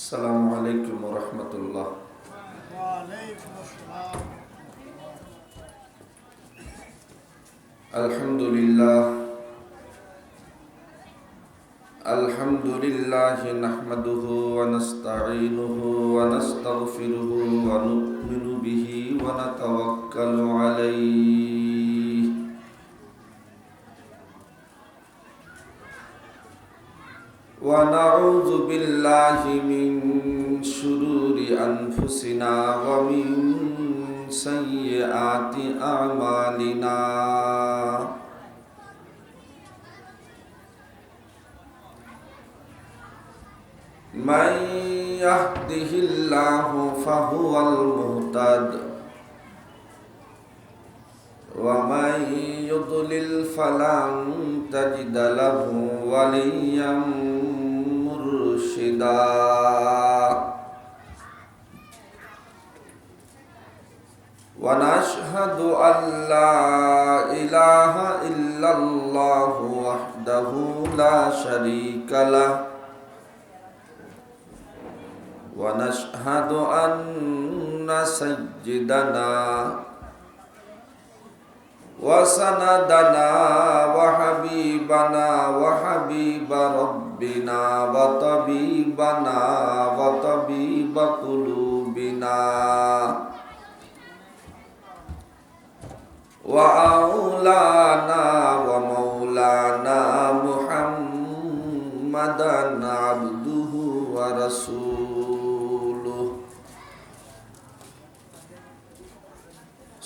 السلام عليكم ورحمة الله. وعليكم السلام. الحمد لله نحمده ونستعينه ونستغفره ونؤمن به ونتوكل عليه ونعوذ بالله من شرور أنفسنا ومن سيئات أعمالنا. من يهده الله فهو المهتد ومن يضلل فلن تجد له وليا مرشدا. ونشهد أن لا إله إلا الله وحده لا شريك له ونشهد أن سيدنا وسندنا وحبيبنا وحبيب ربنا وطبيبنا وطبيب قلوبنا وأولانا ومولانا محمدا عبده ورسوله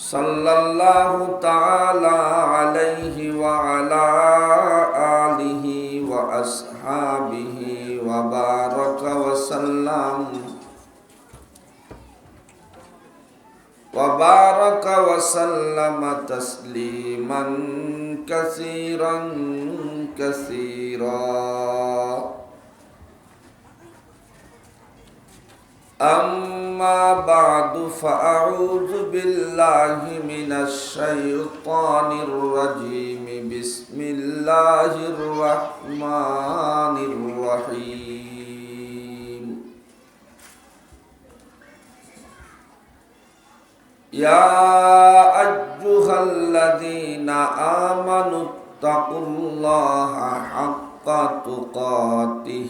صلى الله تعالى عليه وعلى آله وأصحابه وبارك وسلم تسليما كثيرا كثيرا. أما بعد فأعوذ بالله من الشيطان الرجيم. بسم الله الرحمن الرحيم. يا أيها الذين آمنوا اتقوا الله حق تقاته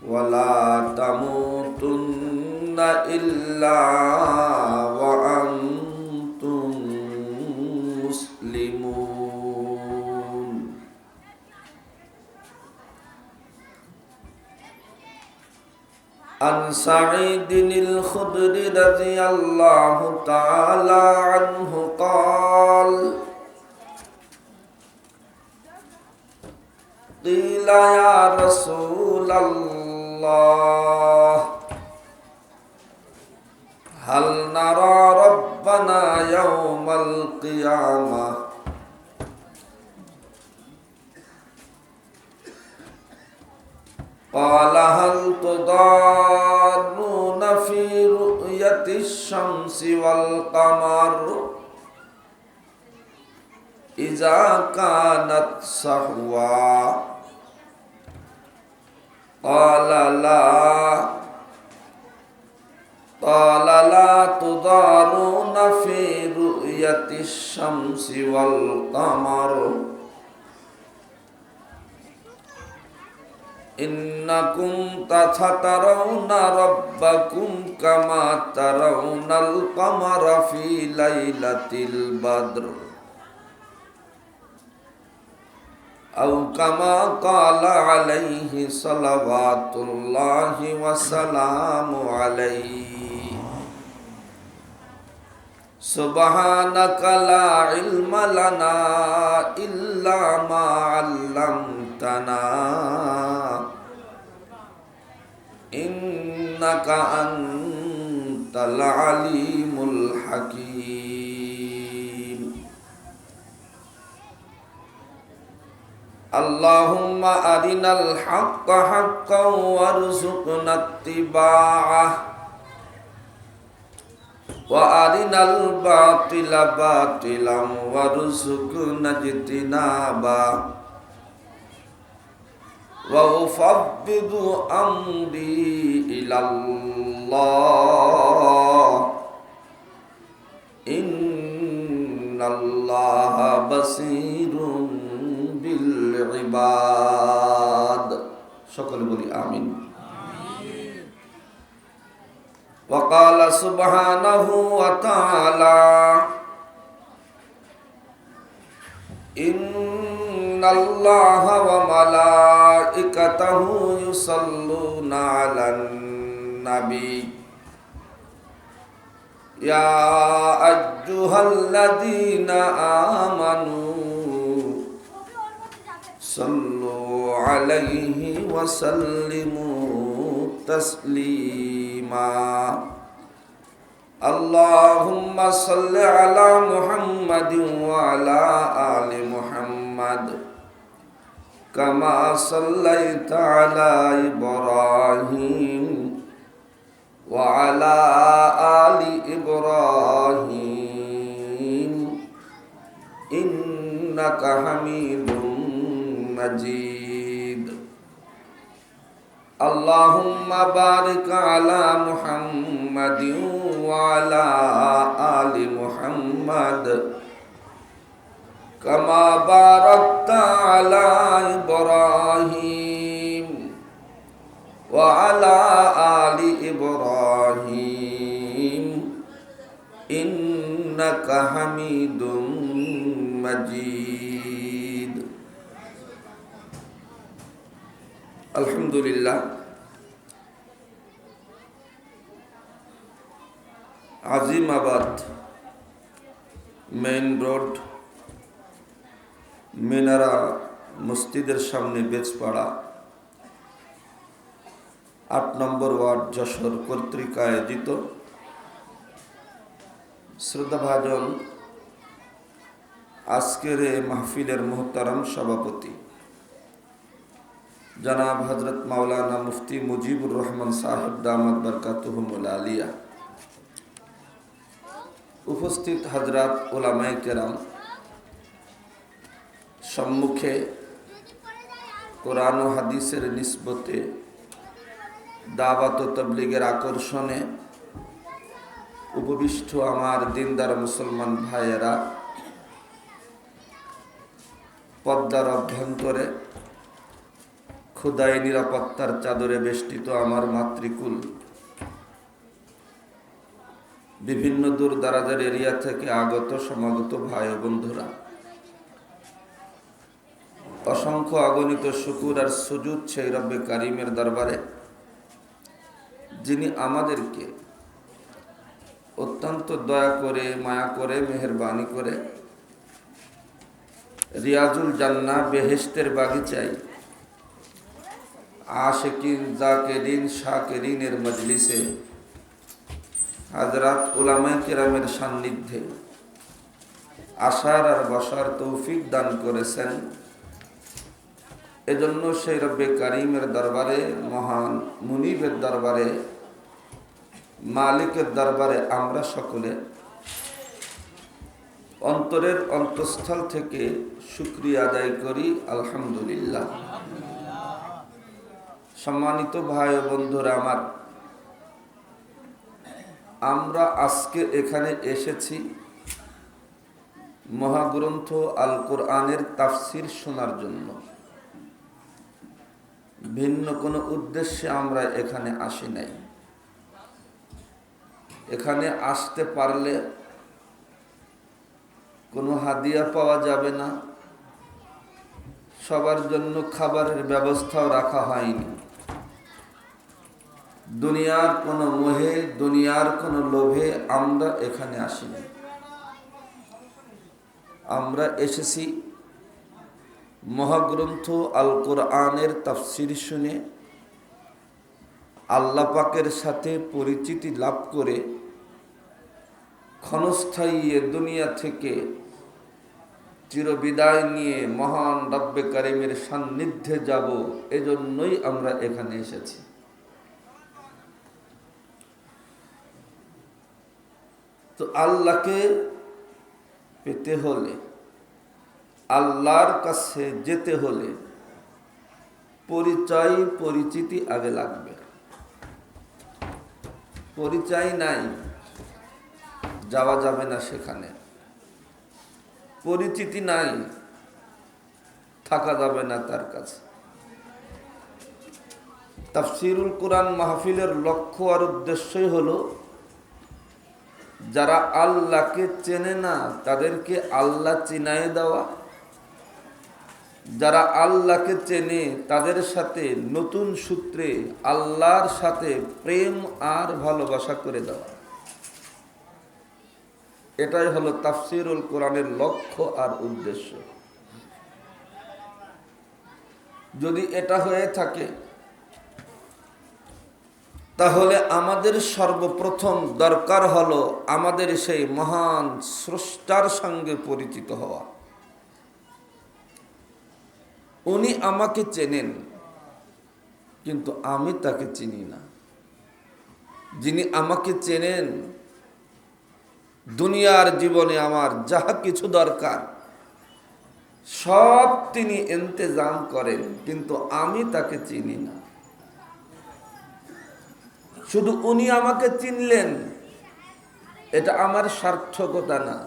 ولا تموتن إلا وأنتم مسلمون. عن سعيد الخدري رضي الله تعالى عنه قال قيل يا رسول الله هل نرى ربنا يوم القيامة؟ قال هل تضارون في رؤية الشمس والقمر إذا كانت سحوا؟ قال لا تضارون في رؤية الشمس والقمر إنكم سترون ربكم كما ترون القمر في ليلة البدر أو كما قال عليه صلوات الله وسلامه عليه. سبحانك لا علم لنا إلا ما علمتنا إنك أنت العليم الحكيم. اللهم أرنا الحق حقا وارزقنا اتباعه وأرنا الباطل باطلا وارزقنا اجتنابه وأفوض أمري إلى الله إن الله بصير بالعباد সকলে বলি আমিন وقال سبحانه وتعالى إن الله وملائكته يصلون على النبي يا أيها الذين آمنوا صلوا عليه وسلموا تسليما اللهم صل على محمد وعلى آل محمد كما صليت على إبراهيم وعلى آل إبراهيم إنك حميد مجيد اللهم بارك على محمد وعلى آل محمد كما باركت على إبراهيم وعلى آل إبراهيم إنك حميد مجيد الحمد لله Azimabad main road Minara মসজিদের সামনে বেজপাড়া ৮ নম্বর ওয়ার্ড যশোর কর্তৃক আয়োজিত শ্রদ্ধাভাজন আজকের এই মাহফিলের মোহতারাম সভাপতি জনাব হযরত মাওলানা মুফতি মুজিবুর রহমান সাহেব দামাত বরকাতুহুমুল আলিয়া, উপস্থিত হযরত উলামায়ে কেরাম, সম্মুখে কোরআন ও হাদিসের নিসবতে দাওয়াত ও তাবলীগের আকর্ষণে উপবিষ্ট আমার দিনদার মুসলমান ভাইয়েরা, পর্দার অভ্যন্তরে খোদাই নিরাপত্তার চাদরে বেষ্টিত আমার মাতৃকুল, বিভিন্ন দূর দারাজের এরিয়া থেকে আগত সমাগত ভাই ও বন্ধুরা, অসংখ্য অগণিত শুকুর আর সুজুদ সেই রব্বে কারিমের দরবারে যিনি আমাদেরকে অত্যন্ত দয়া করে, মায়া করে, মেহেরবানি করে রিয়াজুল জান্নাহ বেহেশতের বাগিচায় আশিকিন, জাকিরিন, শাকিরিনের মজলিসে হযরত উলামায়ে কেরামের সান্নিধ্যে আসার আর বসার তৌফিক দান করেছেন। এজন্য সেই রব্বে কারিমের দরবারে, মহান মুনিবের দরবারে, মালিকের দরবারে আমরা সকলে অন্তরের অন্তঃস্থল থেকে শুকরিয়া আদায় করি, আলহামদুলিল্লাহ। সম্মানিত ভাই ও বন্ধুরা আমার, আমরা আজকে এখানে এসেছি মহাগ্রন্থ আল কোরআনের তাফসির শোনার জন্য। ভিন্ন কোনো উদ্দেশ্যে আমরা এখানে আসি নাই। এখানে আসতে পারলে কোনো হাদিয়া পাওয়া যাবে না, সবার জন্য খাবারের ব্যবস্থাও রাখা হয়নি। দুনিয়ার কোনো মোহে, দুনিয়ার কোনো লোভে আমরা এখানে আসিনি। আমরা এসেছি মহাগ্রন্থ আল কোরআনের তাফসির শুনে আল্লাহ পাকের সাথে পরিচিতি লাভ করে ক্ষণস্থায়ী এ দুনিয়া থেকে চিরবিদায় নিয়ে মহান রব্বে কারিমের সান্নিধ্যে যাব, এজন্যই আমরা এখানে এসেছি। তো আল্লাহকে পেতে হলে, আল্লাহর কাছে যেতে হলে পরিচয় পরিচিতি আগে লাগবে। পরিচয় নাই, যাওয়া যাবে না সেখানে। পরিচিতি নাই, থাকা যাবে না তার কাছে। তাফসীরুল কুরআন মাহফিলের লক্ষ্য আর উদ্দেশ্যই হলো যারা আল্লাহকে চেনে না তাদেরকে আল্লাহ চিনায় দেওয়া, যারা আল্লাহকে চেনে তাদের সাথে নতুন সূত্রে আল্লাহর সাথে প্রেম আর ভালোবাসা করে দেওয়া। এটাই হলো তাফসীরুল কোরআনের লক্ষ্য আর উদ্দেশ্য। যদি এটা হয়ে থাকে তাহলে আমাদের সর্বপ্রথম দরকার হলো আমাদের সেই মহান স্রষ্টার সঙ্গে পরিচিত হওয়া। উনি আমাকে চেনেন, কিন্তু আমি তাকে চিনি না। যিনি আমাকে চেনেন, দুনিয়ার জীবনে আমার যাহা কিছু দরকার সব তিনি ইন্তজাম করেন, কিন্তু আমি তাকে চিনি না। শুধু উনি আমাকে চিনলেন, এটা আমার সার্থকতা না।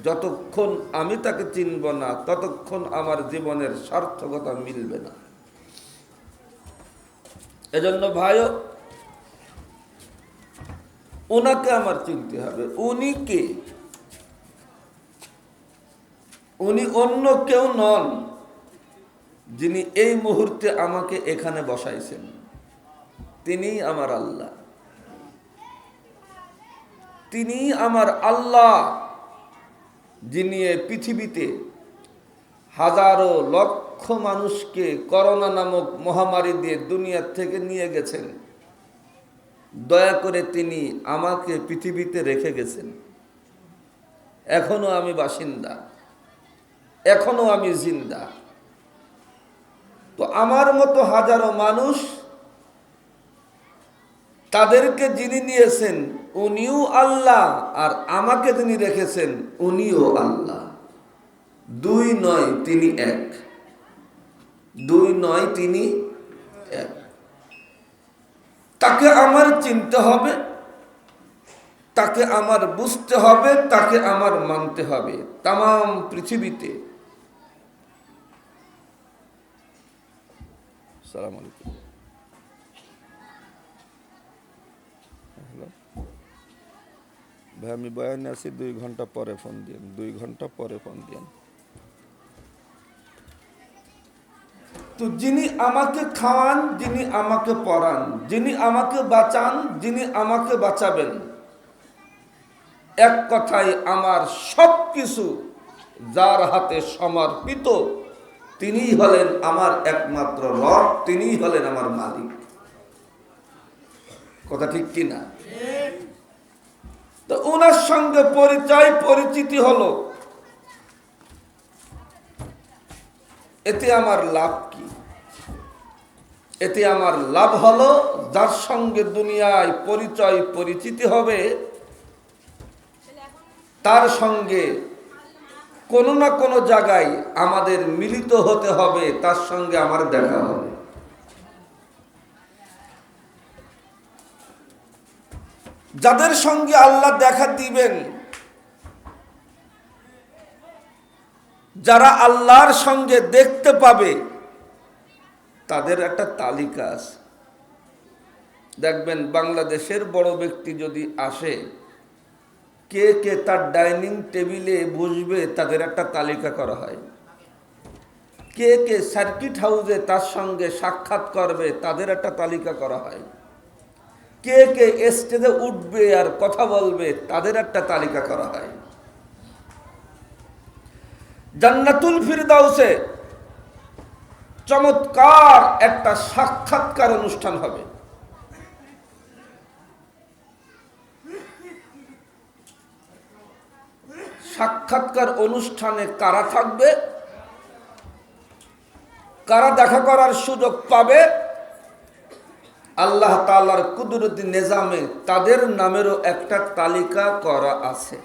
যতক্ষণ আমি তাকে চিনব না ততক্ষণ আমার জীবনের সার্থকতা মিলবে না। এজন্য ভাইও, ওনাকে আমার চিনতে হবে। উনি কে? উনি অন্য কেউ নন, যিনি এই মুহূর্তে আমাকে এখানে বসাইছেন। তিনিই আমার আল্লাহ। তিনিই আমার আল্লাহ, যিনি এই পৃথিবীতে হাজারো লক্ষ মানুষকে করোনা নামক মহামারী দিয়ে দুনিয়া থেকে নিয়ে গেছেন। দয়া করে তিনি আমাকে পৃথিবীতে রেখে গেছেন। এখনো আমি বাসিন্দা, এখনো আমি জিন্দা। তো আমার মতো হাজারো মানুষ, তাদেরকে যিনি নিয়েছেন উনিও আল্লাহ, আর আমাকে যিনি রেখেছেন উনিও আল্লাহ। দুই নয়, তিনি এক। দুই নয়, তিনি এক। তাকে আমার চিনতে হবে, তাকে আমার বুঝতে হবে, তাকে আমার মানতে হবে। তামাম পৃথিবীতে আসসালামু আলাইকুম ভাই, আমি বয়ানে আছি, 2 ঘন্টা পরে ফোন দিন। 2 ঘন্টা পরে ফোন দিন। তো যিনি আমাকে খাওয়ান, যিনি আমাকে পড়ান, যিনি আমাকে বাঁচান, যিনি আমাকে বাঁচাবেন, এক কথায় আমার সবকিছু যার হাতে সমর্পিত, তিনিই হলেন আমার একমাত্র রব, তিনিই হলেন আমার মালিক। কথা ঠিক কিনা? তো ওনার সঙ্গে পরিচয় পরিচিতি হলো, এতে আমার লাভ কি? এতে আমার লাভ হলো, যার সঙ্গে দুনিয়ায় পরিচয় পরিচিতি হবে তার সঙ্গে কোনো না কোনো জায়গায় আমাদের মিলিত হতে হবে, তার সঙ্গে আমার দেখা হবে। যাদের সঙ্গে আল্লাহ দেখা দিবেন, যারা আল্লাহর সঙ্গে দেখতে পাবে, তাদের একটা তালিকা আছে। দেখবেন বাংলাদেশের বড় ব্যক্তি যদি আসে, কে কে তার ডাইনিং টেবিলে বসবে তাদের একটা তালিকা করা হয়। কে কে সার্কিট হাউসে তার সঙ্গে সাক্ষাৎ করবে তাদের একটা তালিকা করা হয়। কে কে স্টেজে উঠবে আর কথা বলবে তাদের একটা তালিকা করা হয়। জান্নাতুল ফিরদাউসে চমৎকার একটা সাক্ষাৎকার অনুষ্ঠান হবে। সাক্ষাৎকার অনুষ্ঠানে কারা থাকবে, কারা দেখা করার সুযোগ পাবে, আল্লাহ তাআলার কুদরতি নিজামে তাদের নামেরও একটা তালিকা করা আছে।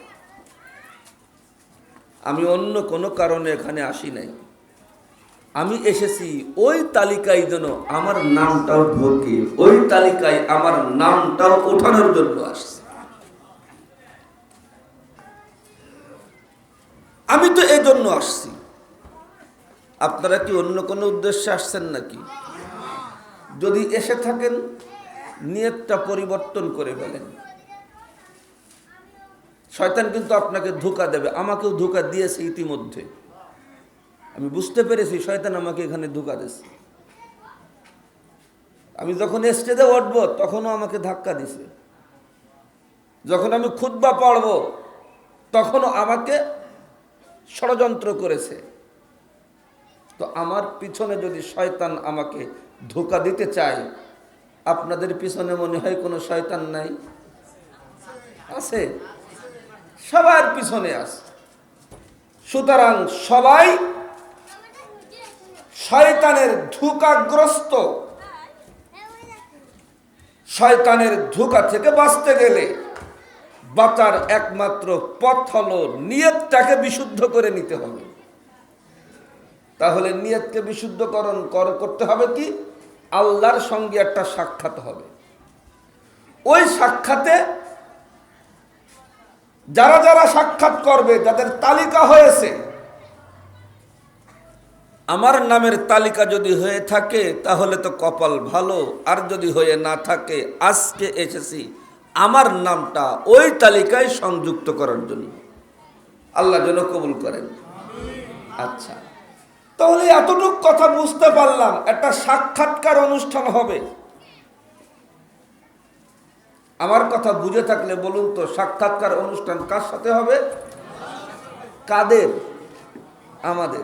আমি অন্য কোনো কারণে এখানে আসি নাই। আমি এসেছি ওই তালিকায় যেন আমার নামটাও ঢোকে, ওই তালিকায় আমার নামটাও ওঠানোর জন্য আসছি। আমি তো এই জন্য আসছি। আপনারা কি অন্য কোনো উদ্দেশ্যে আসছেন নাকি? যদি এসে থাকেন, নিয়তটা পরিবর্তন করে ফেলেন। শয়তান কিন্তু আপনাকে ধোঁকা দেবে, আমাকেও ধোঁকা দিয়েছে ইতিমধ্যে। আমি বুঝতে পেরেছি শয়তান আমাকে এখানে ধোঁকা দিয়েছে। আমি যখন স্টেজে উঠবো তখনও আমাকে ধাক্কা দিছে, যখন আমি খুতবা পড়ব তখনও আমাকে ষড়যন্ত্র করেছে। তো আমার পিছনে যদি শয়তান আমাকে ধোঁকা দিতে চায়, আপনাদের পিছনে মনে হয় কোনো শয়তান নাই? আছে, সবার পিছনে আছে। সুতরাং সবাই শয়তানের ধোঁকাগ্রস্ত। শয়তানের ধোঁকা থেকে বাঁচতে গেলে বাঁচার একমাত্র পথ হলো নিয়তটাকে বিশুদ্ধ করে নিতে হবে। তাহলে নিয়তকে বিশুদ্ধকরণ করতে হবে কি? আল্লাহর সঙ্গে একটা সাক্ষাৎ হবে। ওই সাক্ষাতে যারা যারা সাক্ষাৎ করবে, যাদের তালিকা হয়েছে, আমার নামের তালিকা যদি হয়ে থাকে তাহলে তো কপাল ভালো, আর যদি হয়ে না থাকে আজকে এসেছি আমার নামটা ওই তালিকায় সংযুক্ত করার জন্য। আল্লাহ যেন কবুল করেন। আচ্ছা, তাহলে এতটুকু কথা বুঝতে পারলাম, একটা সাক্ষাৎকার অনুষ্ঠান হবে। আমার কথা বুঝে থাকলে বলুন তো, সাক্ষাৎকার অনুষ্ঠান কার সাথে হবে? কাদের? আমাদের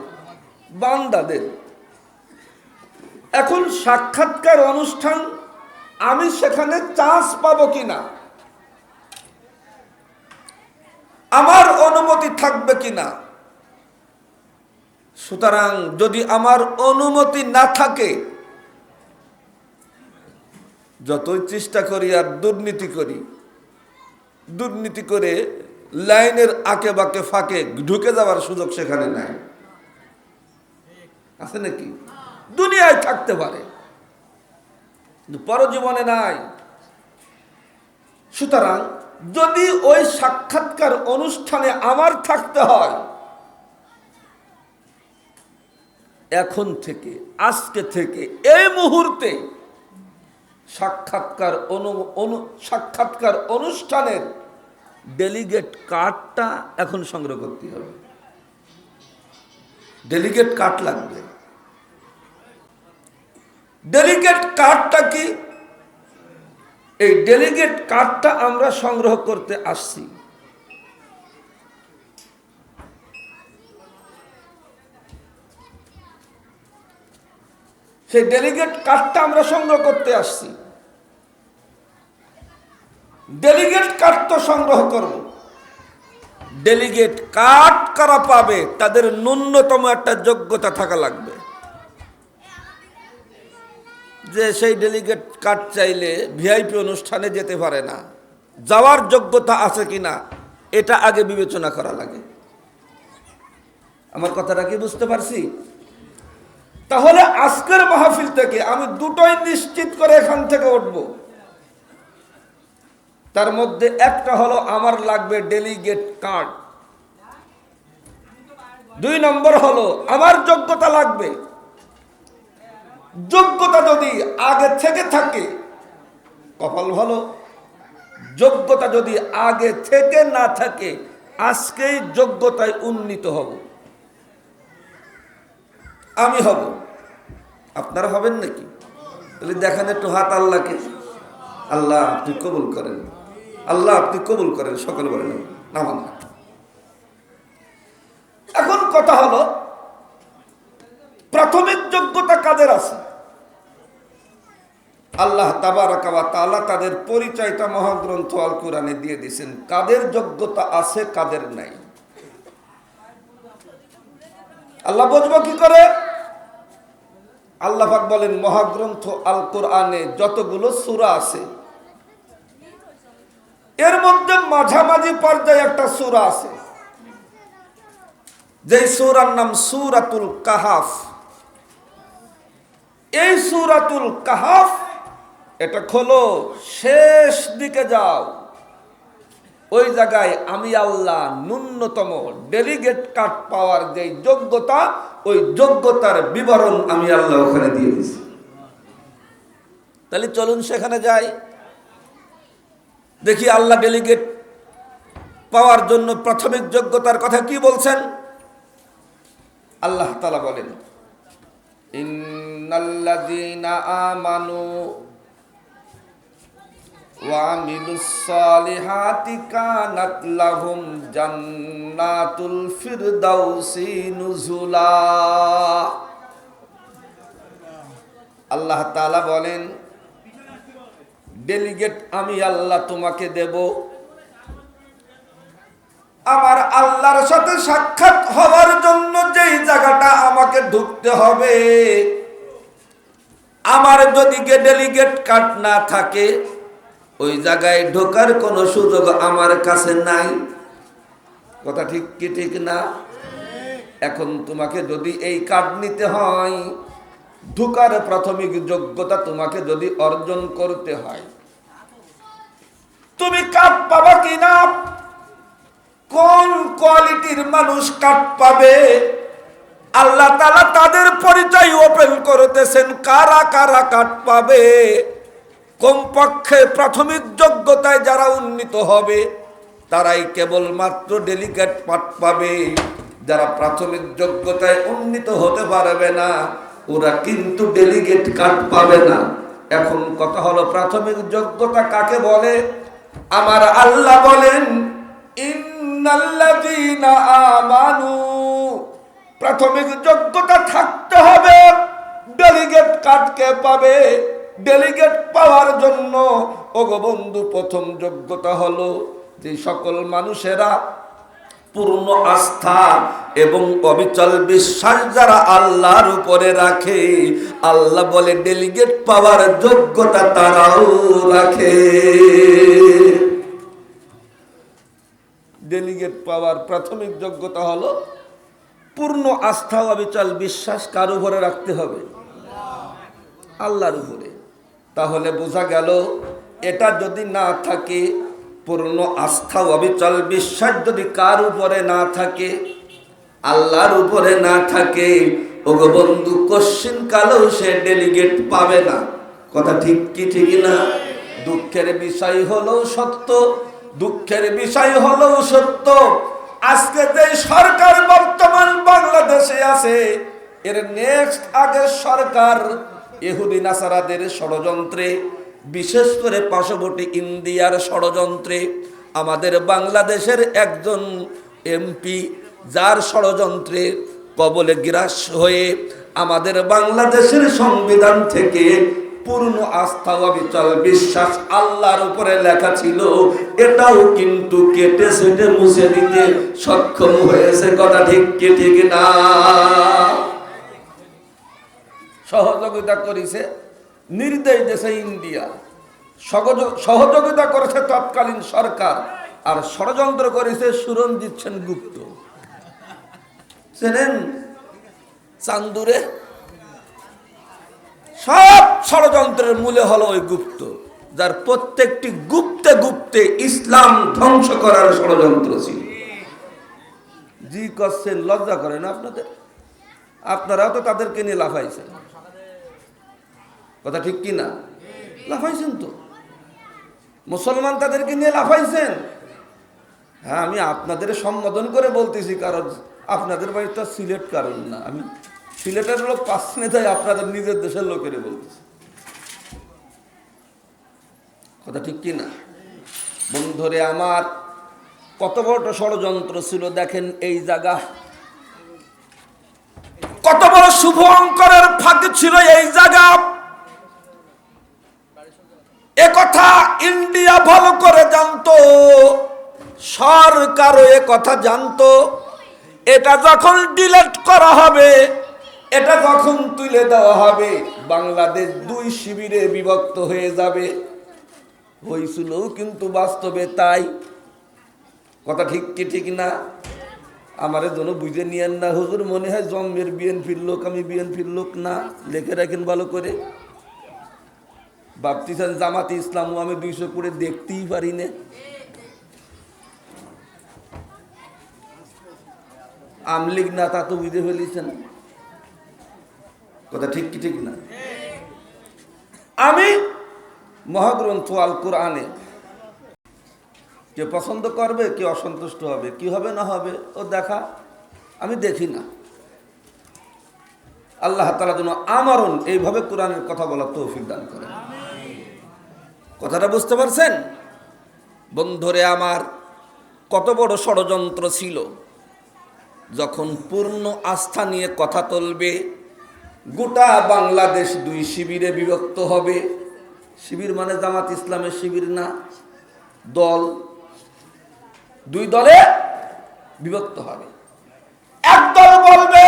বান্দাদের। এখন সাক্ষাৎকার অনুষ্ঠান, আমি সেখানে চান্স পাবো কিনা, আমার অনুমতি থাকবে কিনা। সুতরাং যদি আমার অনুমতি না থাকে, যতই চেষ্টা করি আর দুর্নীতি করে লাইনের আঁকে বাঁকে ফাঁকে ঢুকে যাওয়ার সুযোগ সেখানে নাই। আছে নাকি? দুনিয়ায় থাকতে পারে, পরজীবনে নাই। সুতরাং যদি ওই সাক্ষাৎকার অনুষ্ঠানে আমার থাকতে হয়, এখন থেকে, আজকে থেকে, এই মুহূর্তে সাক্ষাৎকার অনুষ্ঠানের ডেলিগেট কার্ডটা এখন সংগ্রহ করতে হবে। ডেলিগেট কার্ড লাগবে। ডেলিগেট কার্ডটা কি? এই ডেলিগেট কার্ডটা আমরা সংগ্রহ করতে আসছি। সেই ডেলিগেট কার্ডটা আমরা সংগ্রহ করতে আসছি। ডেলিগেট কার্ড তো সংগ্রহ করব। ডেলিগেট কার্ড কারা পাবে? তাদের ন্যূনতম একটা যোগ্যতা থাকা লাগবে, যে সেই ডেলিগেট কার্ড চাইলে ভিআইপি অনুষ্ঠানে যেতে পারে না। যাওয়ার যোগ্যতা আছে কিনা এটা আগে বিবেচনা করা লাগে। আমার কথাটা কি বুঝতে পারছি? তাহলে আজকের মাহফিল থেকে আমি দুটোই নিশ্চিত করে এখান থেকে উঠব। তার মধ্যে একটা হলো আমার লাগবে ডেলিগেট কার্ড, 2 নম্বর হলো আমার যোগ্যতা লাগবে। যোগ্যতা যদি আগে থেকে থাকে কপাল ভালো, যোগ্যতা যদি আগে থেকে না থাকে আজকেই যোগ্যতায় উন্নীত হব। আমি হব, আপনারা হবেন নাকি? তাহলে দেখেন একটু হাত আল্লাহকে। আল্লাহ আপনি কবুল করেন, আল্লাহ আপনি কবুল করেন, সকলে বলেন নামান। এখন কথা হলো, প্রাথমিক যোগ্যতা কাদের আছে? আল্লাহ তাবারাক ওয়া তাআলা তাদের পরিচয়টা মহাগ্রন্থ আল কোরআনে দিয়ে দিয়েছেন, কাদের যোগ্যতা আছে কাদের নাই। আল্লাহ বুঝবো কি করে? আল্লাহ পাক বলেন মহাগ্রন্থ আল কোরআনে যতগুলো সূরা আছে এর মধ্যে মাঝামাঝি পর্যায়ে একটা সূরা আছে, যেই সূরার নাম সূরাতুল কাহাফ। এই সূরাতুল কাহাফ, এটা খোলো, শেষ দিকে যাও। ওই জায়গায় আমি আল্লাহ ন্যূনতম ডেলিগেট কার্ড পাওয়ার যে যোগ্যতা, ওই যোগ্যতার বিবরণ আমি আল্লাহ ওখানে দিয়ে দিয়েছি। তাহলে চলুন সেখানে যাই, দেখি আল্লাহ ডেলিগেট পাওয়ার জন্য প্রাথমিক যোগ্যতার কথা কি বলছেন। আল্লাহ তাআলা বলেন, ইন্নাল্লাযীনা আমানু ওয়া আমিলুস সালিহাতি কানাত লাহুম জান্নাতুল ফিরদাউসি নুজুলা। আল্লাহ তাআলা বলেন, ডেলিগেট আমি আল্লাহ তোমাকে দেব। আমার আল্লাহর সাথে সাক্ষাৎ হওয়ার জন্য যেই জায়গাটা আমাকে ঢুকতে হবে, আমার যদি ডেলিগেট কার্ড না থাকে, ওই জায়গায় ঢোকার কোনো সুযোগ আমার কাছে নাই। কথা ঠিক কি ঠিক না? এখন তোমাকে যদি এই কার্ড নিতে হয়, ঢোকার প্রাথমিক যোগ্যতা তোমাকে যদি অর্জন করতে হয়, তুমি কার্ড পাবা কিনা, কোন কোয়ালিটির মানুষ কার্ড পাবে, আল্লাহ তাআলা তাদের পরিচয় ওপেন করতেছেন। কারা কারা কার্ড পাবে? কমপক্ষে প্রাথমিক যোগ্যতায় যারা উন্নীত হবে তারাই কেবলমাত্র ডেলিগেট কার্ড পাবে। যারা প্রাথমিক যোগ্যতায় উন্নীত হতে পারবে না, ওরা কিন্তু ডেলিগেট কার্ড পাবে না। এখন কথা হলো, প্রাথমিক যোগ্যতা কাকে বলে? আমার আল্লাহ বলেন, ইন্নাল্লাযীনা আমানু, প্রাথমিক যোগ্যতা থাকতে হবে। ডেলিগেট কার্ড কে পাবে? ডেলিগেট পাওয়ার জন্য ওগো বন্ধু, প্রথম যোগ্যতা হলো যে সকল মানুষেরা পূর্ণ আস্থা এবং অবিচল বিশ্বাস যারা আল্লাহর উপরে রাখে, আল্লাহ বলে ডেলিগেট পাওয়ার যোগ্যতা তারাও রাখে। ডেলিগেট পাওয়ার প্রাথমিক যোগ্যতা হলো পূর্ণ আস্থা অবিচল বিশ্বাস কার উপরে রাখতে হবে? আল্লাহর উপরে। তাহলে বোঝা গেল, এটা যদি না থাকে, পূর্ণ আস্থা অবিচল বিশ্বাস যদি কার উপরে না থাকে, আল্লাহর উপরে না থাকে, ওগো বন্ধু, কোশ্চিন কালেও সে ডেলিগেট পাবে না। কথা ঠিক কি ঠিক না? দুঃখের বিষয় হলো সত্য, দুঃখের বিষয় হলো সত্য, আজকে যে সরকার বর্তমান বাংলাদেশে আছে, এর নেক্সট আগের সরকার ইহুদি নাসারাদের ষড়যন্ত্রে, বিশেষ করে পার্শ্ববর্তী ইন্ডিয়ার ষড়যন্ত্রে, আমাদের বাংলাদেশের একজন এমপি যার ষড়যন্ত্রে কবলে গ্রাস হয়ে আমাদের বাংলাদেশের সংবিধান থেকে পূর্ণ আস্থা অবিচল বিশ্বাস আল্লাহর উপরে লেখা ছিল, এটাও কিন্তু কেটে সেটে মুছে দিতে সক্ষম হয়েছে। কথা ঠিক কি ঠিক না? সহযোগিতা করেছে নির্দেশ দেশে ইন্ডিয়া, সহযোগিতা করেছে তৎকালীন সরকার, আর ষড়যন্ত্র করেছে সুরঞ্জিত সেনগুপ্ত। চেনেন চান্দুরে? সব ষড়যন্ত্রের মূলে হলো ওই গুপ্ত, যার প্রত্যেকটি গুপ্তে গুপ্তে ইসলাম ধ্বংস করার ষড়যন্ত্র ছিল। জি করছেন, লজ্জা করে না আপনাদের? আপনারাও তো তাদেরকে নিয়ে লাফাইছেন। কথা ঠিক কি না? লাফাইছেন তো, মুসলমান তাদেরকে নিয়ে লাফাইছেন। হ্যাঁ, আমি আপনাদের সম্বোধন করে বলতেছি, কারণ আপনাদের বাড়ি তো সিলেট কারণ না, আমি সিলেটের লোক পাচ্ছি না, তাই আপনাদের নিজের দেশের লোকের বলতেছি। কথা ঠিক কি না? বন্ধুরে আমার, কত বড় ষড়যন্ত্র ছিল দেখেন। এই জায়গা কত বড় শুভ অঙ্করের ফাঁক ছিল এই জায়গা। একথা ইন্ডিয়া ভালো করে জানতো, সরকারও একথা জানতো। এটা যখন ডিলিট করা হবে, এটা যখন তুলে দেওয়া হবে, বাংলাদেশ দুই শিবিরে বিভক্ত হয়ে যাবে। হয়েছিল কিন্তু বাস্তবে তাই। কথা ঠিক কি ঠিক না? আমার জন্য বুঝে নিয়েন না হুজুর, মনে হয় জন্মের বিএনপির লোক, আমি বিএনপির লোক না, লিখে রাখেন ভালো করে। ভাবতেছেন জামাতে ইসলামও আমি 200 করে দেখতেই পারি না। আমলিগ না তা তো বুঝে ফেলেছেন, কথা ঠিক কি ঠিক না? আমি মহাগ্রন্থ আল কোরআনে কে পছন্দ করবে, কে অসন্তুষ্ট হবে, কি হবে না হবে ও দেখা আমি দেখি না। আল্লাহ তাআলা যেন আমারণ এইভাবে কোরআনের কথা বলার তৌফিক দান করেন। কথাটা বুঝতে পারছেন? বন্ধুরে আমার, কত বড় ষড়যন্ত্র ছিল। যখন পূর্ণ আস্থা নিয়ে কথা তুলবে, গোটা বাংলাদেশ 2 শিবিরে বিভক্ত হবে। শিবির মানে জামাত ইসলামের শিবির না, দল, 2 দলে বিভক্ত হবে। এক দল বলবে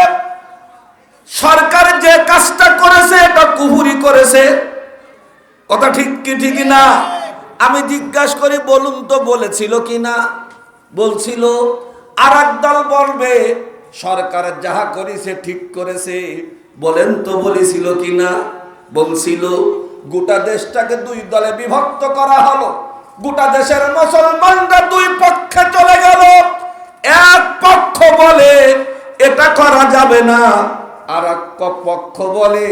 সরকার যে কাজটা করেছে এটা কুফরি করেছে, কথা ঠিক কি ঠিক না? আমি জিজ্ঞাসা করি বলুন তো বলেছিল কি না? বলছিল। আর এক দল বলবে সরকার যাহা করেছে ঠিক করেছে, বলেন তো বলেছিল কি না? বলছিল। গোটা দেশটাকে 2 দলে বিভক্ত করা হলো। গোটা দেশের মুসলমানরা 2 পক্ষে চলে গেল। এক পক্ষ বলে এটা করা যাবে না, আর এক পক্ষ বলে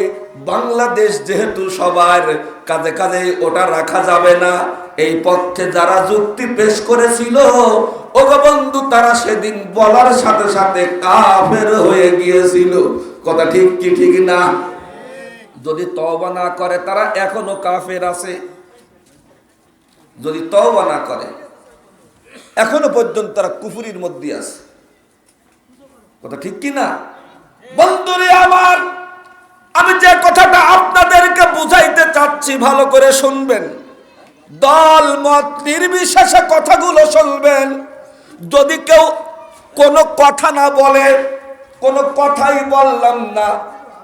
বাংলাদেশ যেহেতু সবার, কাজে কাজে ওটা রাখা যাবে না। এই পক্ষে যারা যুক্তি পেশ করেছিল ও বন্ধু, তারা সেদিন বলার সাথে সাথে কাফের হয়ে গিয়েছিল, কথা ঠিক কি ঠিক না? যদি তওবা না করে তারা এখনো কাফের আছে। যদি তওবা না করে এখনো পর্যন্ত তারা কুফরির মধ্যে আছে, কথা ঠিক কি না? বন্ধুরে আমার, আমি যে কথাটা আপনাদেরকে বুঝাইতে চাচ্ছি ভালো করে শুনবেন। দল মত নির্বিশেষে কথাগুলো শুনবেন। যদি কেউ কোনো কথা না বলে, কোনো কথাই বললাম না,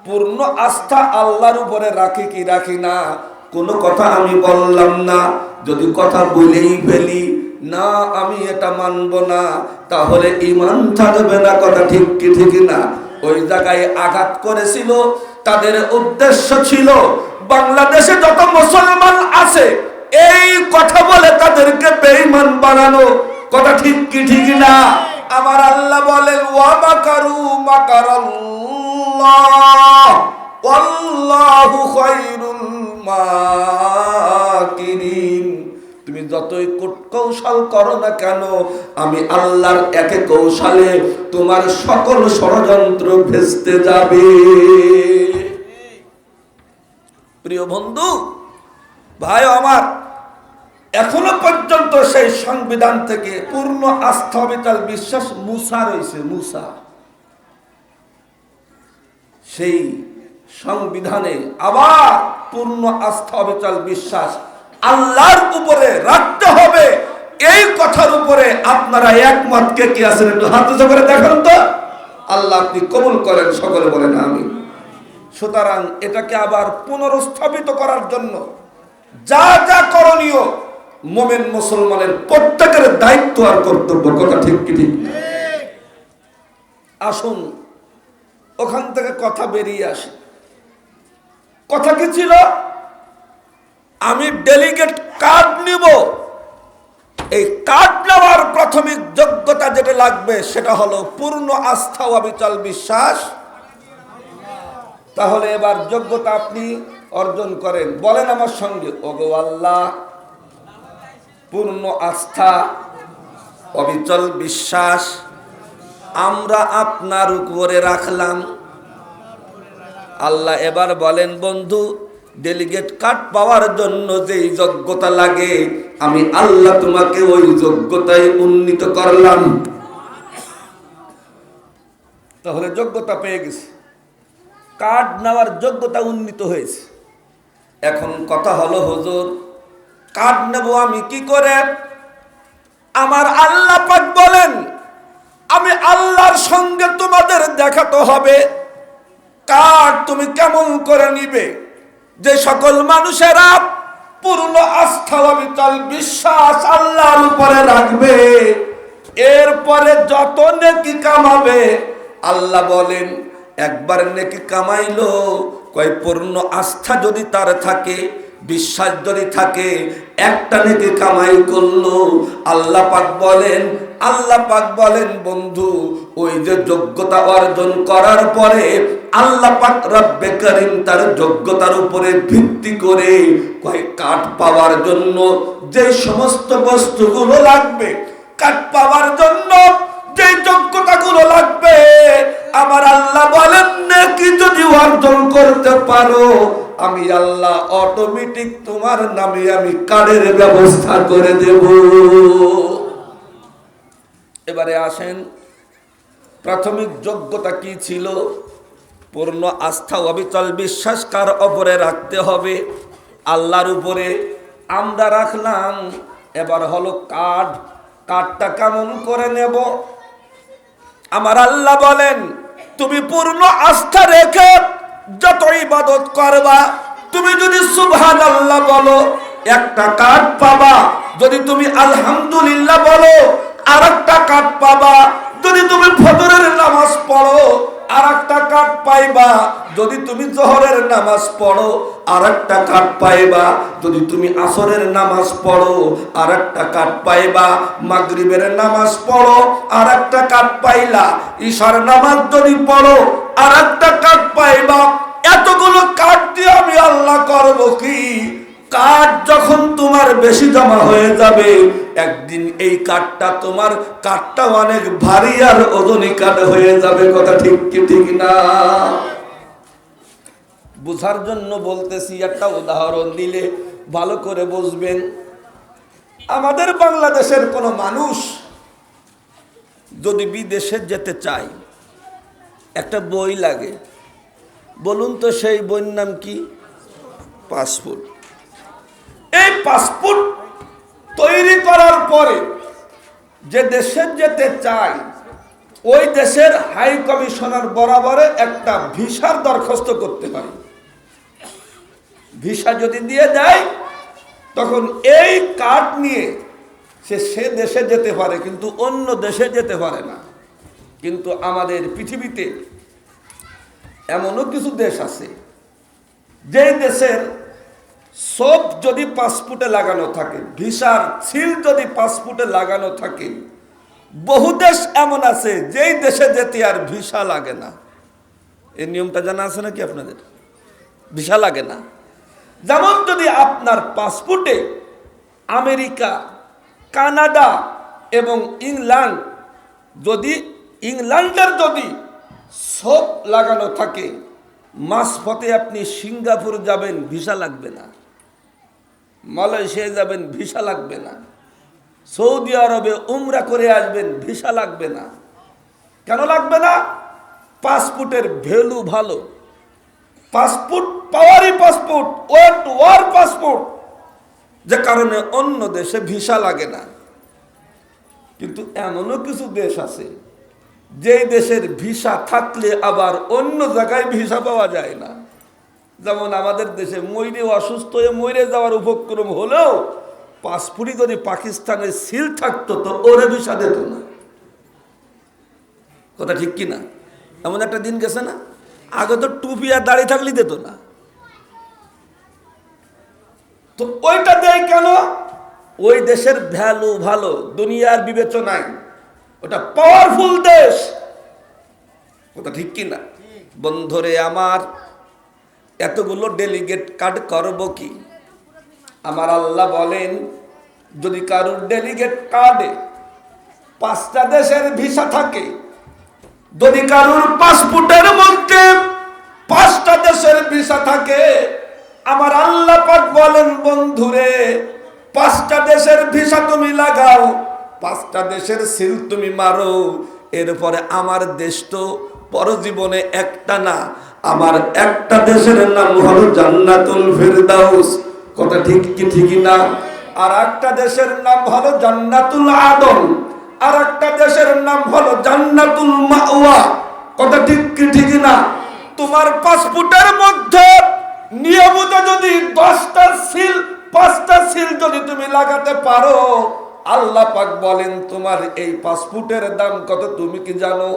পূর্ণ আস্থা আল্লাহর উপরে রাখি কি রাখি না, কোনো কথা আমি বললাম না, যদি কথা বলেই ফেলি না আমি এটা মানব না, তাহলে ঈমান থাকবে না, কথা ঠিক কি ঠিক না? ওই জায়গায় আঘাত করেছিল, তাদের উদ্দেশ্য ছিল বাংলাদেশে যত মুসলমান আছে এই কথা বলে তাদেরকে বেঈমান বানানো, কথা ঠিক কি ঠিক না? আমার আল্লাহ বলেন ওয়া মাকারু মাকারাল্লাহ ওয়াল্লাহু খায়রুল মাকিরিন। তুমি যতই কৌশল করো না কেন, আমি আল্লাহর একে কৌশলে তোমার সকল ষড়যন্ত্র ভেস্তে যাবে। প্রিয় বন্ধু, ভাই আমার, এখনো পর্যন্ত সেই সংবিধান থেকে পূর্ণ আস্থা অবিচল বিশ্বাস মুসা রয়েছে। মুসা সেই সংবিধানে আবার পূর্ণ আস্থা অবিচল বিশ্বাস আল্লাহর উপরে রাখতে হবে। এই কথার উপরে আপনারা একমত কে কি আছেন? একটু হাত উঁচু করে দেখেন তো। আল্লাহ আপনি কবুল করেন, সকলে বলেন আমিন। সুতরাং এটাকে আবার পুনরুস্থাপিত করার জন্য যা যা করণীয় মুমিন মুসলমানের প্রত্যেকের দায়িত্ব আর কর্তব্য, কথা ঠিক কি ঠিক? আসুন ওখান থেকে কথা বেরিয়ে আসে। কথা কি ছিল? আমি ডেলিগেট কার্ড নিব। এই কার্ড নেওয়ার প্রাথমিক যোগ্যতা যেটা লাগবে সেটা হলো পূর্ণ আস্থা ও অবিচল বিশ্বাস। তাহলে এবার যোগ্যতা আপনি অর্জন করেন, বলেন আমার সঙ্গে, ওগো আল্লাহ, পূর্ণ আস্থা অবিচল বিশ্বাস আমরা আপনার উপরে রাখলাম। আল্লাহ এবার বলেন বন্ধু, ডেলিগেট কার্ড পাওয়ার জন্য যেই যোগ্যতা লাগে আমি আল্লাহ তোমাকে ওই যোগ্যতায় উন্নীত করলাম। তাহলে যোগ্যতা পেয়ে গেছে, কার্ড নেওয়ার যোগ্যতা উন্নীত হয়েছে। এখন কথা হলো হুজুর, কার্ড নেব আমি কি করে? আমার আল্লাহ পাক বলেন আমি আল্লাহর সঙ্গে তোমাদের দেখাতে হবে। কার্ড তুমি কেমন করে নিবে? যে সকল মানুষেরা পূর্ণ আস্থা অবিচল বিশ্বাস আল্লাহর উপরে রাখবে, এরপরে যত নেকি কামাবে, আল্লাহ বলেন একবার নেকি কামাইলো, কয় পূর্ণ আস্থা যদি তার থাকে, বিশ্বাস যদি থাকে, একটা নেকি কামাই করলো, আল্লাহ পাক বলেন বন্ধু, ওই যে যোগ্যতা অর্জন করার পরে আল্লাহ পাক রব্বে করিম তার যোগ্যতার উপরে ভিত্তি করে কয় কাঠ পাওয়ার জন্য যে সমস্ত বস্তুগুলো লাগবে, কাঠ পাওয়ার জন্য যে যোগ্যতাগুলো লাগবে, আমার আল্লাহ বলেন নাকি যদি অর্জন করতে পারো, আমি আল্লাহ অটোমেটিক তোমার নামে আমি কার্ডের ব্যবস্থা করে দেব। এবারে আসেন, প্রাথমিক যোগ্যতা কি ছিল? পূর্ণ আস্থা অবিচল বিশ্বাস কার উপরে রাখতে হবে? আল্লাহর উপরে। আমরা রাখলাম। এবার হলো কার্ডটা কেমন করে নেব? আমার আল্লাহ বলেন তুমি পূর্ণ আস্থা রেখে যত ইবাদত করবা, তুমি যদি সুবহানাল্লাহ বলো একটা কার্ড পাবা, যদি তুমি আলহামদুলিল্লাহ বলো আরেকটা কার্ড পাবা, যদি তুমি ফজরের নামাজ পড়ো আরেকটা কার্ড পাইবা, যদি তুমি জোহরের নামাজ পড়ো আরেকটা কার্ড পাইবা, যদি তুমি আসরের নামাজ পড়ো আরেকটা কার্ড পাইবা, মাগরিবের নামাজ পড়ো আরেকটা কার্ড পাইলা, ঈশার নামাজ যদি পড়ো আরেকটা কার্ড পাইবা। এতগুলো কার্ড দিয়ে আমি আল্লাহ করব কি? কার্ড যখন তোমার বেশি জমা হয়ে যাবে, একদিন এই কার্ডটা অনেক ভারী আর ওজনী কার্ড হয়ে যাবে। কথা ঠিক কি ঠিক না? বুঝার জন্য বলতেছি, একটা উদাহরণ দিলে ভালো করে বুঝবেন। আমাদের বাংলাদেশের কোনো মানুষ যদি বিদেশে যেতে চায়, একটা বই লাগে। বলুন তো সেই বইয়ের নাম কি? পাসপোর্ট। এই পাসপোর্ট তৈরি করার পরে যে দেশে যেতে চায়, ওই দেশের হাই কমিশনার বরাবরে একটা ভিসার দরখাস্ত করতে হয়। ভিসা যদি দিয়ে দেয়, তখন এই কার্ড নিয়ে সে দেশে যেতে পারে, কিন্তু অন্য দেশে যেতে পারে না। কিন্তু আমাদের পৃথিবীতে এমনও কিছু দেশ আছে, যে দেশের সব যদি পাসপোর্টে লাগানো থাকে, ভিসার সিল যদি পাসপোর্টে লাগানো থাকে, বহু দেশ এমন আছে যেই দেশে যেতে আর ভিসা লাগে না। এই নিয়মটা জানা আছে নাকি আপনাদের? ভিসা লাগে না। যেমন যদি আপনার পাসপোর্টে আমেরিকা, কানাডা এবং ইংল্যান্ডের যদি সব লাগানো থাকে, মাঝপথে আপনি সিঙ্গাপুর যাবেন, ভিসা লাগবে না। মালয়েশিয়া যাবেন, ভিসা লাগবে না। সৌদি আরবে উমরা করে আসবেন, ভিসা লাগবে না। কেন লাগবে না? পাসপোর্টের ভ্যালু ভালো। পাসপোর্ট পাওয়ারই পাসপোর্ট, ওয়ার পাসপোর্ট, যে কারণে অন্য দেশে ভিসা লাগে না। কিন্তু এমনও কিছু দেশ আছে যেই দেশের ভিসা থাকলে আবার অন্য জায়গায় ভিসা পাওয়া যায় না। যেমন আমাদের দেশে মইরে অসুস্থ হয়ে মইরে যাওয়ার উপক্রম হলেও পাসপোর্টই যদি পাকিস্তানের সিল থাকতো তো ওরে ভিসা দিত না। কথা ঠিক কি না? এমন একটা দিন গেছে না? আগে তো টুপি আর দাড়ি থাকলে দিত না। তো ওইটা দেয় কেন? ওই দেশের ভ্যালু ভালো, দুনিয়ার বিবেচনায় ওটা পাওয়ারফুল দেশ। কথা ঠিক কি না? বন্ধুরে আমার, এতগুলো ডেলিগেট কার্ড করব কি? আমার আল্লাহ বলেন যদি কারোর ডেলিগেট কার্ডে 5টা দেশের ভিসা থাকে, যদি কারোর পাসপোর্টের মধ্যে 5টা দেশের ভিসা থাকে, আমার আল্লাহ পাক বলেন বন্ধুরে 5টা দেশের ভিসা তুমি লাগাও, 5টা দেশের সিল তুমি মারো, এরপরে আমার দেশ তো পরজীবনে একটা না, আমার একটা দেশের নাম হলো জান্নাতুল ফিরদাউস। কথা ঠিক কি ঠিক না? আর একটা দেশের নাম হলো জান্নাতুল আদন, আর একটা দেশের নাম হলো জান্নাতুল মাওয়া। কথা ঠিক কি ঠিক না? তোমার পাসপোর্টের মধ্যে নিয়মিত যদি 5টা সিল যদি তুমি লাগাতে পারো, আল্লাহ পাক বলেন তোমার এই পাসপোর্টের দাম কত তুমি কি জানো?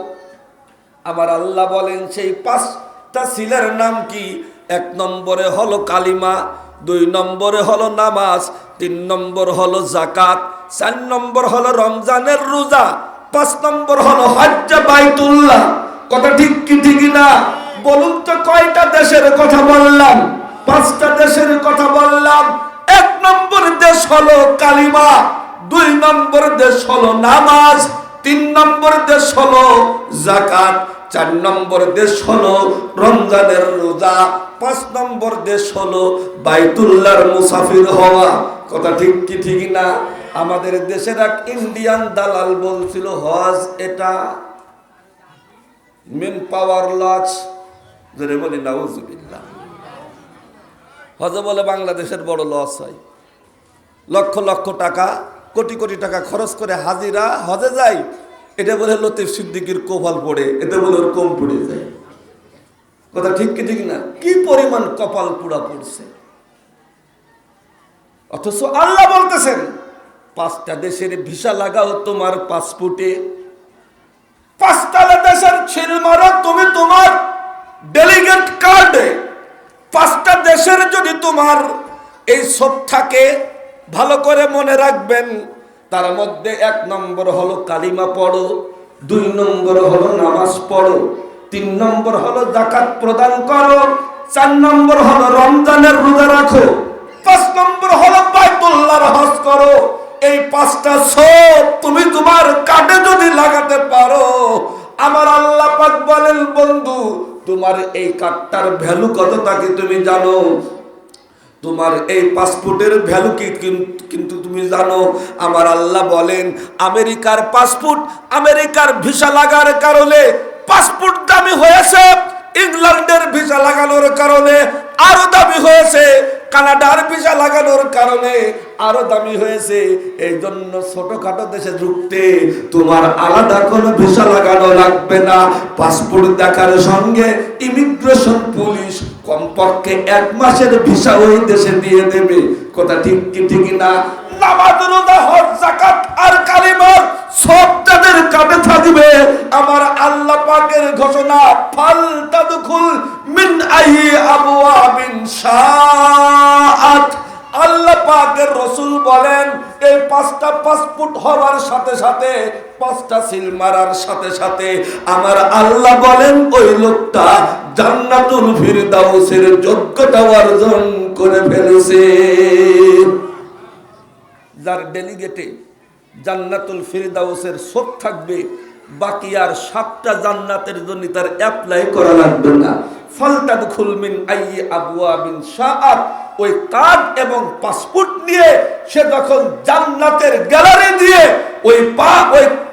আমার আল্লাহ বলেন সেই 5টা সিলের নাম কি? 1 নম্বরে হলো কালিমা, 2 নম্বরে হলো নামাজ, 3 নম্বর হলো যাকাত, 4 নম্বর হলো রমজানের রোজা, 5 নম্বর হলো হজ্জ বাইতুল্লাহ। কথা ঠিক কি ঠিক না? বলুন তো কয়টা দেশের কথা বললাম? 5টা দেশের কথা বললাম। 1 নম্বর দেশ হলো কালিমা, 2 নম্বর দেশ হলো নামাজ, 3 নম্বর দেশ হলো যাকাত, 4 নম্বর দেশ হলো রমজানের রোজা, 5 নম্বর দেশ হলো বাইতুল্লাহর মুসাফির হওয়া। কথা ঠিক কি ঠিক না? আমাদের দেশের এক ইন্ডিয়ান দালাল বলছিল হজ এটা মেন পাওয়ার লস। জোরে বলি নাউজুবিল্লাহ। হজে বলে বাংলাদেশের বড় লস হয়, লক্ষ লক্ষ টাকা কোটি কোটি টাকা খরচ করে হাজিরা হজে যায়, এটা বলে লতিফ সিদ্দিকীর কপাল পড়ে, এটা বলে ওর কম পড়ে যায়। কথা ঠিক কি ঠিক না? কি পরিমাণ কপাল পুড়া পড়ছে। অথচ আল্লাহ বলতেছেন 5টা দেশের ভিসা লাগাও তোমার পাসপোর্টে, 5টা দেশের ছিল মারো তুমি তোমার ডেলিগেট কার্ডে। 5টা দেশের যদি তোমার এই সব থাকে, ভালো করে মনে রাখবেন, তার মধ্যে 1 নম্বর হলো কালিমা পড়ো, 2 নম্বর হলো নামাজ পড়ো, 3 নম্বর হলো যাকাত প্রদান করো, 4 নম্বর হলো রমজানের রোজা রাখো, 5 নম্বর হলো বাইতুল্লাহর হজ করো। এই 5টা সব তুমি তোমার কার্ডে যদি লাগাতে পারো, আমার আল্লাহ পাক বলেন বন্ধু তোমার এই কার্ডটার ভ্যালু কত তাকে তুমি জানো? তোমার এই পাসপোর্টের ভ্যালু কি কিন্তু তুমি জানো? আমার আল্লাহ বলেন আমেরিকার পাসপোর্ট, আমেরিকার ভিসা লাগার কারণে পাসপোর্ট দামি হয়েছে, ইংল্যান্ডের ভিসা লাগানোর কারণে আরো দামি হয়েছে, কানাডার ভিসা লাগানোর কারণে আরো দামি হয়েছে। এই জন্য ছোটখাটো দেশে ঢুকতে তোমার আলাদা কোনো ভিসা লাগানো লাগবে না। পাসপোর্ট দেখার সঙ্গে ইমিগ্রেশন পুলিশ কমপক্ষে 1 মাসের ভিসা ওই দেশে দিয়ে দেবে। কথা ঠিক কি ঠিক না? নামাজ, রোজা, হজ, যাকাত আর কালিমা সব তাদের কাঁধে থাকবে। আমার আল্লাহ পাকের ঘোষণা, ফাল তাদখুল মিন আইয়ি আবওয়াবিন শাআত। আল্লাহ পাকের রাসূল বলেন এই 5টা পাসপোর্ট হওয়ার সাথে সাথে, 5টা সিল মারার সাথে সাথে আমার আল্লাহ বলেন ওই লোকটা জান্নাতুল ফিরদাউসের যোগ্যতা অর্জন করে ফেলেছে। যার ডেলিগেটে জান্নাতুল ফিরদাউসের সব থাকবে, বাকি আর 7টা জান্নাতের জন্য তার অ্যাপ্লাই করা লাগবে না। ফালতাদখুল মিন আইয়ি আবওয়াবিন শাআত। ওই কার্ড এবং পাসপোর্ট নিয়ে সে যখন জান্নাতের গ্যালারি দিয়ে ওই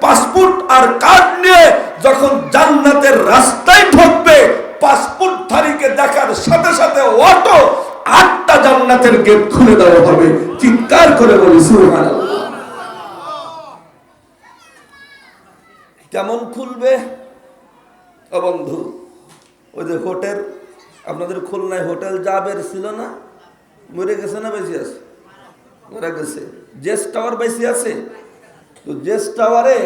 পাসপোর্ট আর কার্ড নিয়ে যখন জান্নাতের রাস্তায় ঢুকবে, পাসপোর্টধারীকে দেখার সাথে সাথে অটো 8টা জান্নাতের গেট খুলে দেওয়া হবে। চিৎকার করে বলি সুবহানাল্লাহ। কেমন খুলবে ও বন্ধু? ওই যে হোটেল, আপনাদের খুলনায় হোটেল জাবের ছিল না, মরে গেছে না বেশি আছে? মরে গেছে। জেস টাওয়ার বেশি আছে তো জেস টাওয়ারে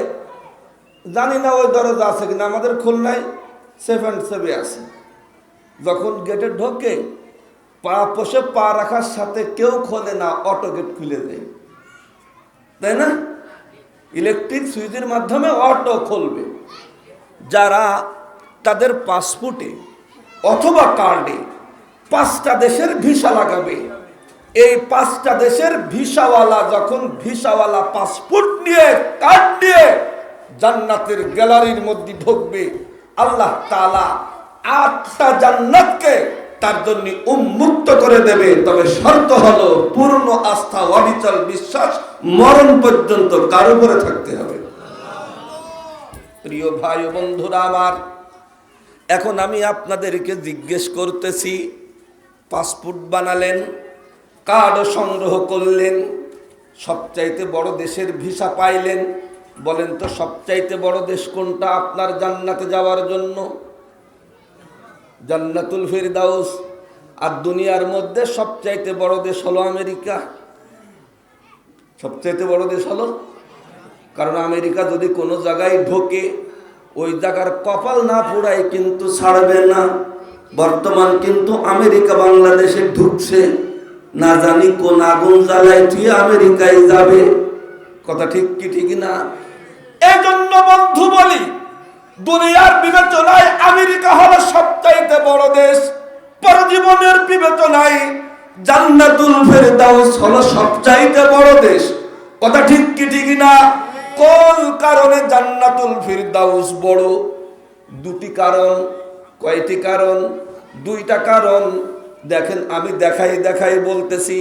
জানি না ওই দরজা আছে কিনা, আমাদের খুলনায় 7 আছে। যখন গেটে ঢোকে পা পোষে পা রাখার সাথে কেউ খোলে না, অটো গেট খুলে দেয়, তাই না? ইলেকট্রিক সুইচের মাধ্যমে অটো খুলবে। যারা তাদের পাসপোর্টে অথবা কার্ডে 5টা দেশের ভিসা লাগাবে, এই 5টা দেশের ভিসাওয়ালা যখন ভিসাওয়ালা পাসপোর্ট নিয়ে কার্ড নিয়ে জান্নাতের গ্যালারির মধ্যে ঢুকবে, আল্লাহ তাআলা 8টা জান্নাতকে তার জন্য উন্মুক্ত করে দেবে। তবে শর্ত হলো পূর্ণ আস্থা, অবিচল বিশ্বাস মরণ পর্যন্ত কার উপরে থাকতে হবে। প্রিয় ভাই ও বন্ধুরা আমার, এখন আমি আপনাদেরকে জিজ্ঞেস করতেছি, পাসপোর্ট বানালেন, কার্ড সংগ্রহ করলেন, সবচাইতে বড় দেশের ভিসা পাইলেন, বলেন তো সবচাইতে বড় দেশ কোনটা আপনার জান্নাতে যাওয়ার জন্য? জান্নাতুল ফিরদাউস। আর দুনিয়ার মধ্যে সবচাইতে বড় দেশ হলো আমেরিকা। সবচেয়ে বড় দেশ হলো, কারণ আমেরিকা যদি কোনো জায়গায় ঢোকে ওই জায়গার কপাল না পোড়ায় কিন্তু ছাড়বে না। বর্তমান কিন্তু আমেরিকা বাংলাদেশে ঢুকছে, না জানি কোন আগুন জ্বালায় তুই আমেরিকায় যাবে। কথা ঠিক কি ঠিক না? এই জন্য বন্ধু বলি, দুনিয়ার বিবেচনায় আমেরিকা হলো সবচাইতে বড় দেশ, পরজীবনের বিবেচনায় জান্নাতুল ফেরদাউস হলো সবচাইতে বড় দেশ। কথা ঠিক কি ঠিক না? কোন কারণে জান্নাতুল ফেরদাউস বড়? দুটি কারণ। কয়টি কারণ? দুইটা কারণ। দেখেন, আমি দেখাই বলতেছি।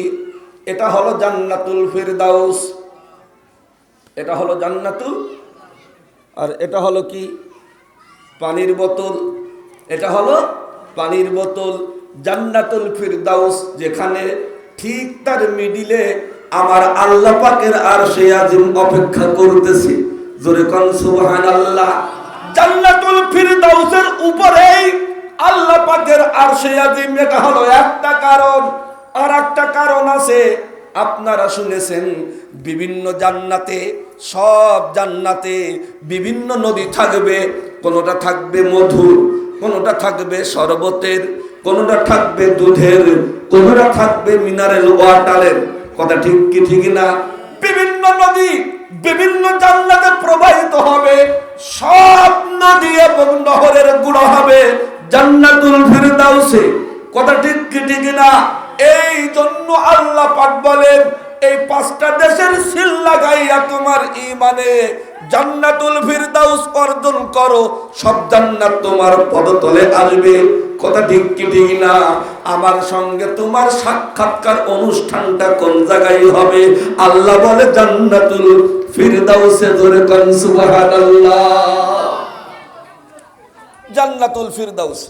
এটা হলো জান্নাতুল ফেরদাউস, এটা হলো জান্নাতুল, আর এটা হলো কি? পানির বোতল। এটা হলো পানির বোতল। জান্নাতুল ফিরদাউস যেখানে, ঠিক তার মিডিলে আমার আল্লাহ পাকের আরশে আজিম অপেক্ষা করতেছে। জোরে কোন সুবহানাল্লাহ। জান্নাতুল ফিরদাউসের উপরেই আল্লাহ পাকের আরশে আজিম। এটা হলো একটা কারণ। আর একটা কারণ আছে, আপনারা শুনেছেন বিভিন্ন জান্নাতে, সব জান্নাতে বিভিন্ন নদী থাকবে। কোনোটা থাকবে মধুর, কোনোটা থাকবে শরবতের, কোনোটা থাকবে দুধের, কোনোটা থাকবে মিনারেল ওয়াটারের। কথা ঠিক কি ঠিক না? বিভিন্ন নদী বিভিন্ন জান্নাতে প্রবাহিত হবে। সব নদী এবং নহরের গুঁড়ো হবে জান্নাতুল ফিরদাউসে। কথা ঠিক কি ঠিক না? এই জন্য আল্লাহ পাক বলেন, এই পাঁচটা দেশের সিল লাগাইয়া তোমার ঈমানে জান্নাতুল ফিরদাউস অর্জন করো, সব জান্নাত তোমার পদতলে আসবে। কথা ঠিক কি ঠিক না? আমার সঙ্গে তোমার সাক্ষাৎকার অনুষ্ঠানটা কোন জায়গায় হবে? আল্লাহ বলে জান্নাতুল ফিরদাউসে। জোরে কোন সুবহানাল্লাহ। জান্নাতুল ফিরদাউস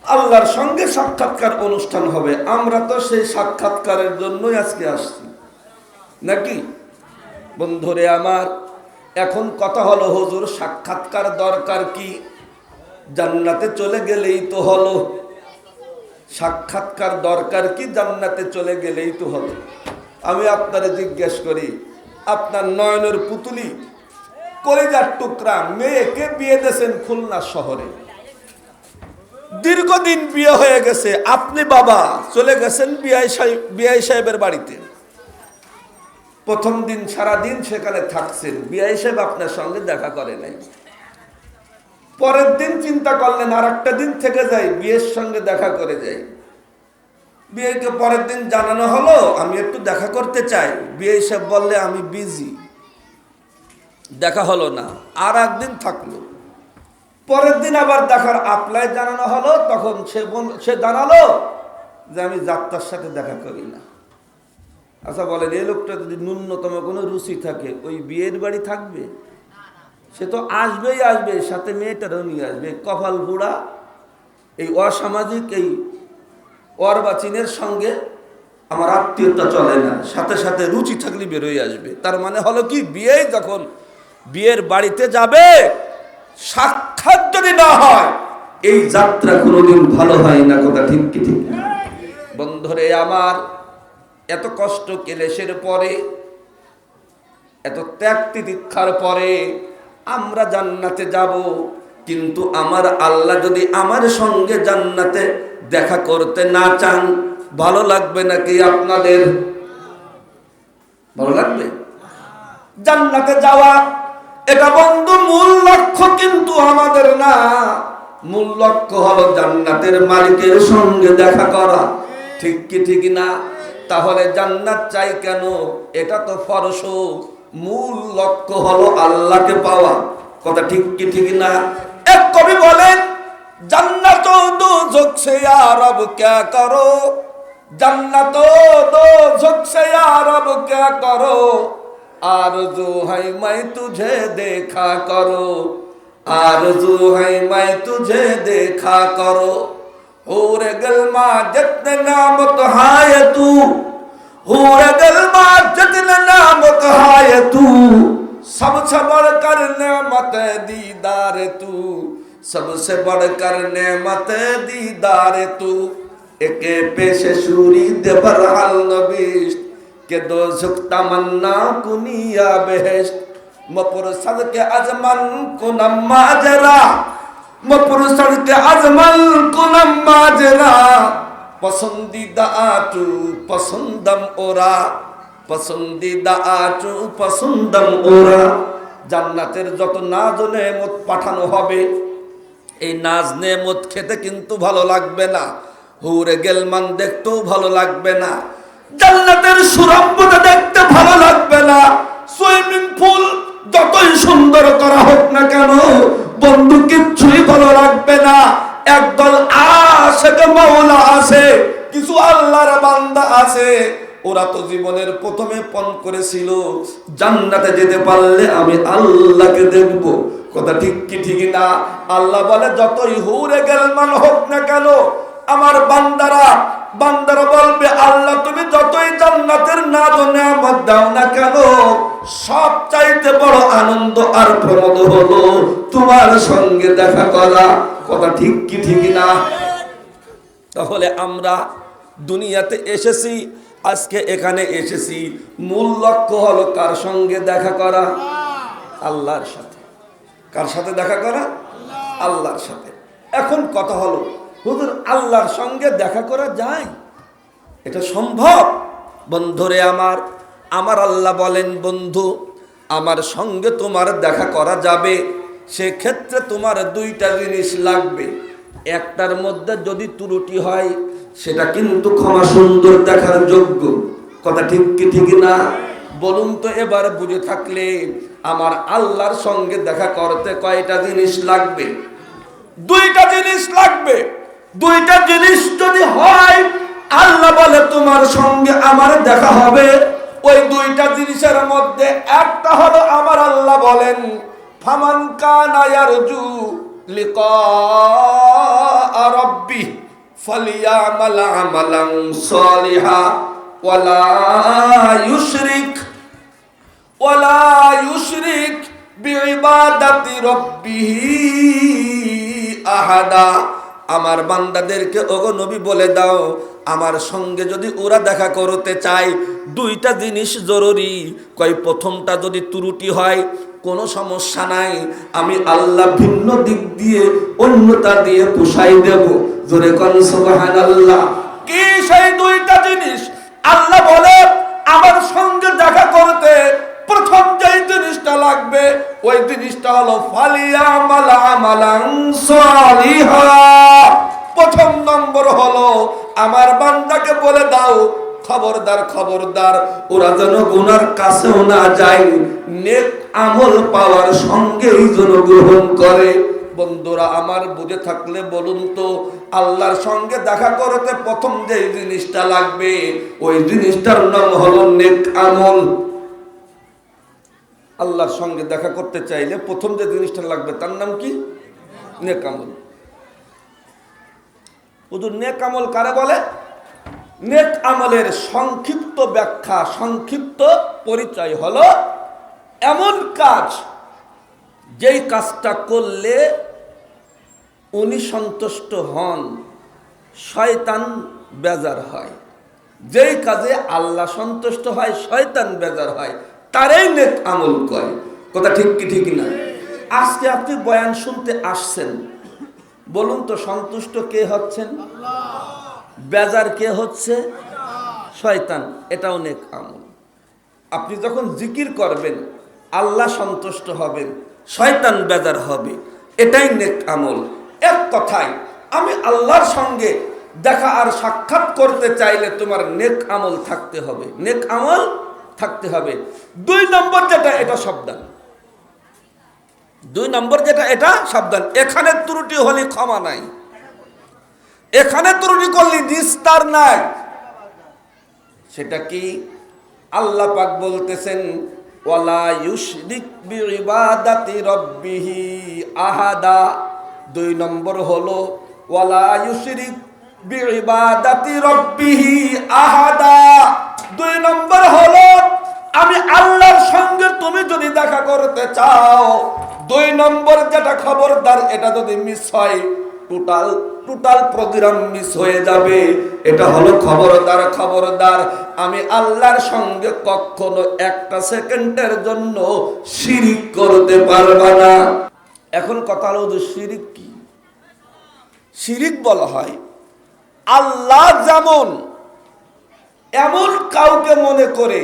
আল্লাহর সঙ্গে সাক্ষাৎকার অনুষ্ঠান হবে। আমরা তো সেই সাক্ষাৎকারের জন্যই আজকে আসছি, নাকি বন্ধুরে আমার? এখন কথা হলো, হুজুর সাক্ষাৎকার দরকার কি? জান্নাতে চলে গেলেই তো হলো। সাক্ষাৎকার দরকার কি? জান্নাতে চলে গেলেই তো হলো। আমি আপনারে জিজ্ঞেস করি, আপনার নয়নের পুতুলি, কলিজার টুকরা মেয়েকে বিয়ে দিয়েছেন খুলনা শহরে, দীর্ঘদিন বিয়ে হয়ে গেছে, আপনি বাবা চলে গেছেন বিআই সাহেবের বাড়িতে। প্রথম দিন সারাদিন সেখানে থাকছেন, বিআই সাহেব আপনার সঙ্গে দেখা করে নাই। পরের দিন চিন্তা করলেন আর একটা দিন থেকে যাই, বিয়ের সঙ্গে দেখা করে যাই। বিয়েকে পরের দিন জানানো হলো আমি একটু দেখা করতে চাই। বিআই সাহেব বললে আমি বিজি, দেখা হলো না। আর একদিন থাকলো, পরের দিন আবার দেখার অ্যাপ্লাই জানানো হলো। তখন সে জানালো যে আমি যাত্রার সাথে দেখা করি না। আচ্ছা বলেন, এই লোকটা যদি ন্যূনতম কোনো রুচি থাকে, ওই বিয়ের বাড়ি থাকবে? সে তো আসবেই আসবে, সাথে মেয়েটারও নিয়ে আসবে। কপাল বুড়া, এই অসামাজিক এই অর্বাচীনের সঙ্গে আমার আত্মীয়তা চলে না, সাথে সাথে রুচি থাকলে বেরোয় আসবে। তার মানে হলো কি, বিয়ে যখন বিয়ের বাড়িতে যাবে, সাক্ষাৎ যদি না হয় এই যাত্রা কোনোদিন ভালো হয় না। কথা ঠিক কি ঠিক? বন্ধুরে আমার, এত কষ্ট ক্লেশের পরে, এত ত্যাগ তিতিক্ষার পরে আমরা জান্নাতে যাব। কিন্তু আমার আল্লাহ যদি আমার সঙ্গে জান্নাতে দেখা করতে না চান, ভালো লাগবে নাকি আপনাদের? ভালো লাগবে? জান্নাতে যাওয়া এটা বন্ধু মূল লক্ষ্য কিন্তু আমাদের না। মূল লক্ষ্য হলো জান্নাতের মালিকের সঙ্গে দেখা করা। ঠিক কি ঠিক না? তাহলে জান্নাত চাই কেন? এটা তো ফরজ। মূল লক্ষ্য হলো আল্লাহকে পাওয়া। কথা ঠিক কি ঠিক না? এক কবি বলেন, জান্নাত দোজখ সে ইয়া রব ক্যা করো, জান্নাত দোজখ সে ইয়া রব ক্যা করো, आरज़ू है मैं तुझे देखा करो, आरज़ू है मैं तुझे देखा करो। हूर गलमा जितने नाम कहाय तू, हूर गलमा जितने नाम कहाय तू, सबसे बढ़कर नेमत दीदार तू, सबसे बढ़कर नेमत दीदार तू। एके पेश शूरी दे बरहल नबीश, के दोज़ख तमन्ना कुनिया बेहेश्त मपुरसद के अजमल कुनम माजरा मपुरसद के अजमल कुनम माजरा पसंदीदा आचू पसंदम ओरा पसंदीदा आचू पसंदम ओरा জান্নাতের যত নাজ ও নেমত পাঠানো হবে এই নাজ নেমত খেতে কিন্তু ভালো লাগবে না, হুরে গেলমান দেখতেও ভালো লাগবে না, জান্নাতের সুরম্বটা দেখতে ভালো লাগবে না, সুইমিং পুল যতই সুন্দর করা হোক না কেন বন্ধু কিচ্ছুই ভালো লাগবে না। একদল আশিক মাওলা আছে, কিছু আল্লাহর বান্দা আছে, ওরা তো জীবনের প্রথমে পণ করেছিল জান্নাতে যেতে পারলে আমি আল্লাহকে দেখব। কথা ঠিক কি ঠিক না? আল্লাহ বলে যতই হুরে গেলমান হোক না কেন আমার বান্দারা বলবে আল্লাহ তুমি যতই জান্নাতের নাজ ও নেয়ামত দাও না কেন সব চাইতে বড় আনন্দ আর প্রমোদ হলো তোমার সঙ্গে দেখা করা। কথা ঠিক কি ঠিক না? তাহলে আমরা দুনিয়াতে এসেছি, আজকে এখানে এসেছি, মূল লক্ষ্য হলো কার সঙ্গে দেখা করা? আল্লাহর সাথে। কার সাথে দেখা করা? আল্লাহর সাথে। এখন কথা হলো হুজুর আল্লাহর সঙ্গে দেখা করা যায়? এটা সম্ভব? বন্ধুরে আমার আল্লাহ বলেন বন্ধু আমার সঙ্গে তোমার দেখা করা যাবে, সেক্ষেত্রে তোমার দুইটা জিনিস লাগবে। একটার মধ্যে যদি ত্রুটি হয় সেটা কিন্তু ক্ষমা সুন্দর দেখার যোগ্য। কথা ঠিক কি ঠিক না? বলুন তো এবার বুঝে থাকলে আমার আল্লাহর সঙ্গে দেখা করতে কয়টা জিনিস লাগবে? দুইটা জিনিস লাগবে। দুইটা জিনিস যদি হয় আল্লাহ বলে তোমার সঙ্গে আমার দেখা হবে, ওই দুইটা জিনিসের মধ্যে একটা হলো আমার আল্লাহ বলেন ফামান কানা ইয়ারজু লিকা রাব্বি ফালিয়ামাল আমালান সালিহা ওয়ালা ইউশরিক বিইবাদাতি রাব্বিহি আহাদা। আমার বান্দাদেরকে ওগো নবী বলে দাও আমার সঙ্গে যদি ওরা দেখা করতে চায় দুইটা জিনিস জরুরি। কয় প্রথমটা যদি ত্রুটি হয় কোনো সমস্যা নাই, আমি আল্লাহ ভিন্ন দিক দিয়ে অন্যতা দিয়ে পুষাই দেব। জোরে কোন সুবহানাল্লাহ। কি সেই দুইটা জিনিস? আল্লাহ বলে আমার সঙ্গে দেখা করতে প্রথম যে জিনিসটা লাগবে ওই জিনিসটা হলো ফালিয়ামাল আমালান সালিহা। প্রথম নম্বর হলো আমার বান্দাকে বলে দাও খবরদার ওরা যেন গুনার কাছেও না যায়, নেক আমল পাওয়ার সঙ্গেই যেন গ্রহণ করে। বন্ধুরা আমার বুঝে থাকলে বলুন তো আল্লাহর সঙ্গে দেখা করতে প্রথম যে জিনিসটা লাগবে ওই জিনিসটার নাম হলো নেক আমল। আল্লাহর সঙ্গে দেখা করতে চাইলে প্রথম যে জিনিসটা লাগবে তার নাম কি? নেক আমল। হুজুর নেক আমল কারে বলে? নেক আমলের সংক্ষিপ্ত ব্যাখ্যা, সংক্ষিপ্ত পরিচয় হলো এমন কাজ যেই কাজটা করলে উনি সন্তুষ্ট হন, শয়তান বেজার হয়। যেই কাজে আল্লাহ সন্তুষ্ট হয় শয়তান বেজার হয় তারই নেক আমল কয়। কথা ঠিক কি ঠিক না? আজকে আপনি বয়ান শুনতে আসছেন, বলুন তো সন্তুষ্ট কে হচ্ছেন? বেজার কে হচ্ছে? শয়তান। এটাও নেক আমল। আপনি যখন জিকির করবেন আল্লাহ সন্তুষ্ট হবেন, শয়তান বেজার হবে, এটাই নেক আমল। এক কথায় আমি আল্লাহর সঙ্গে দেখা আর সাক্ষাৎ করতে চাইলে তোমার নেক আমল থাকতে হবে, নেক আমল থাকতে হবে। দুই নম্বর যেটা এটা সাবধান, দুই নম্বর যেটা এটা সাবধান। এখানে ত্রুটি হলে ক্ষমা নাই, এখানে ত্রুটি করলে নিস্তার নাই। সেটা কি? আল্লাহ পাক বলতেছেন ওয়ালা ইউশরিক বিইবাদাতি রাব্বিহি আহাদা। দুই নম্বর হলো ওয়ালা ইউশরিক বিইবাদাতি রাব্বিহি আহাদা। দুই নম্বর হলো আমি আল্লাহর সঙ্গে তুমি যদি দেখা করতে চাও দুই নম্বর যেটা খবরদার এটা যদি মিস হয় টোটাল প্রোগ্রাম মিস হয়ে যাবে। এটা হলো খবরদার, খবরদার, আমি আল্লাহর সঙ্গে কখনো একটা সেকেন্ডের জন্য শিরিক করতে পারবা না। এখন কথা হলো যে শিরিক কি? শিরিক বলা হয় আল্লাহ যেমন এমন কাউকে মনে করে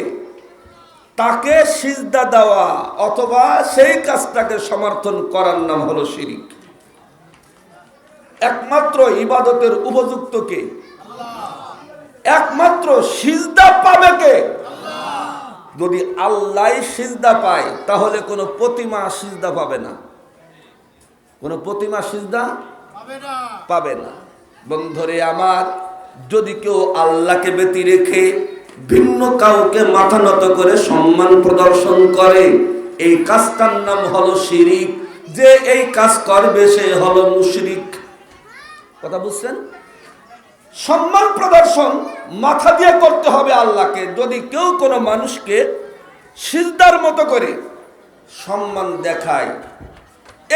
তাকে সিজদা দেওয়া অথবা সেই কাজটাকে সমর্থন করার নাম হলো শিরিক। একমাত্র ইবাদতের উপযুক্ত কে? একমাত্র সিজদা পাবে কে? যদি আল্লাহ সিজদা পায় তাহলে কোনো প্রতিমা সিজদা পাবে না, কোনো প্রতিমা সিজদা পাবে না। বন্ধুরে আমার, যদি কেউ আল্লাহকে ব্যতি রেখে ভিন্ন কাউকে মাথা নত করে সম্মান প্রদর্শন করে, এই কাজটার নাম হলো শিরিক। যে এই কাজ করবে সে হলো মুশরিক। কথা বুঝছেন? সম্মান প্রদর্শন মাথা দিয়ে করতে হবে আল্লাহকে। যদি কেউ কোনো মানুষকে সিজদার মতো করে সম্মান দেখায়,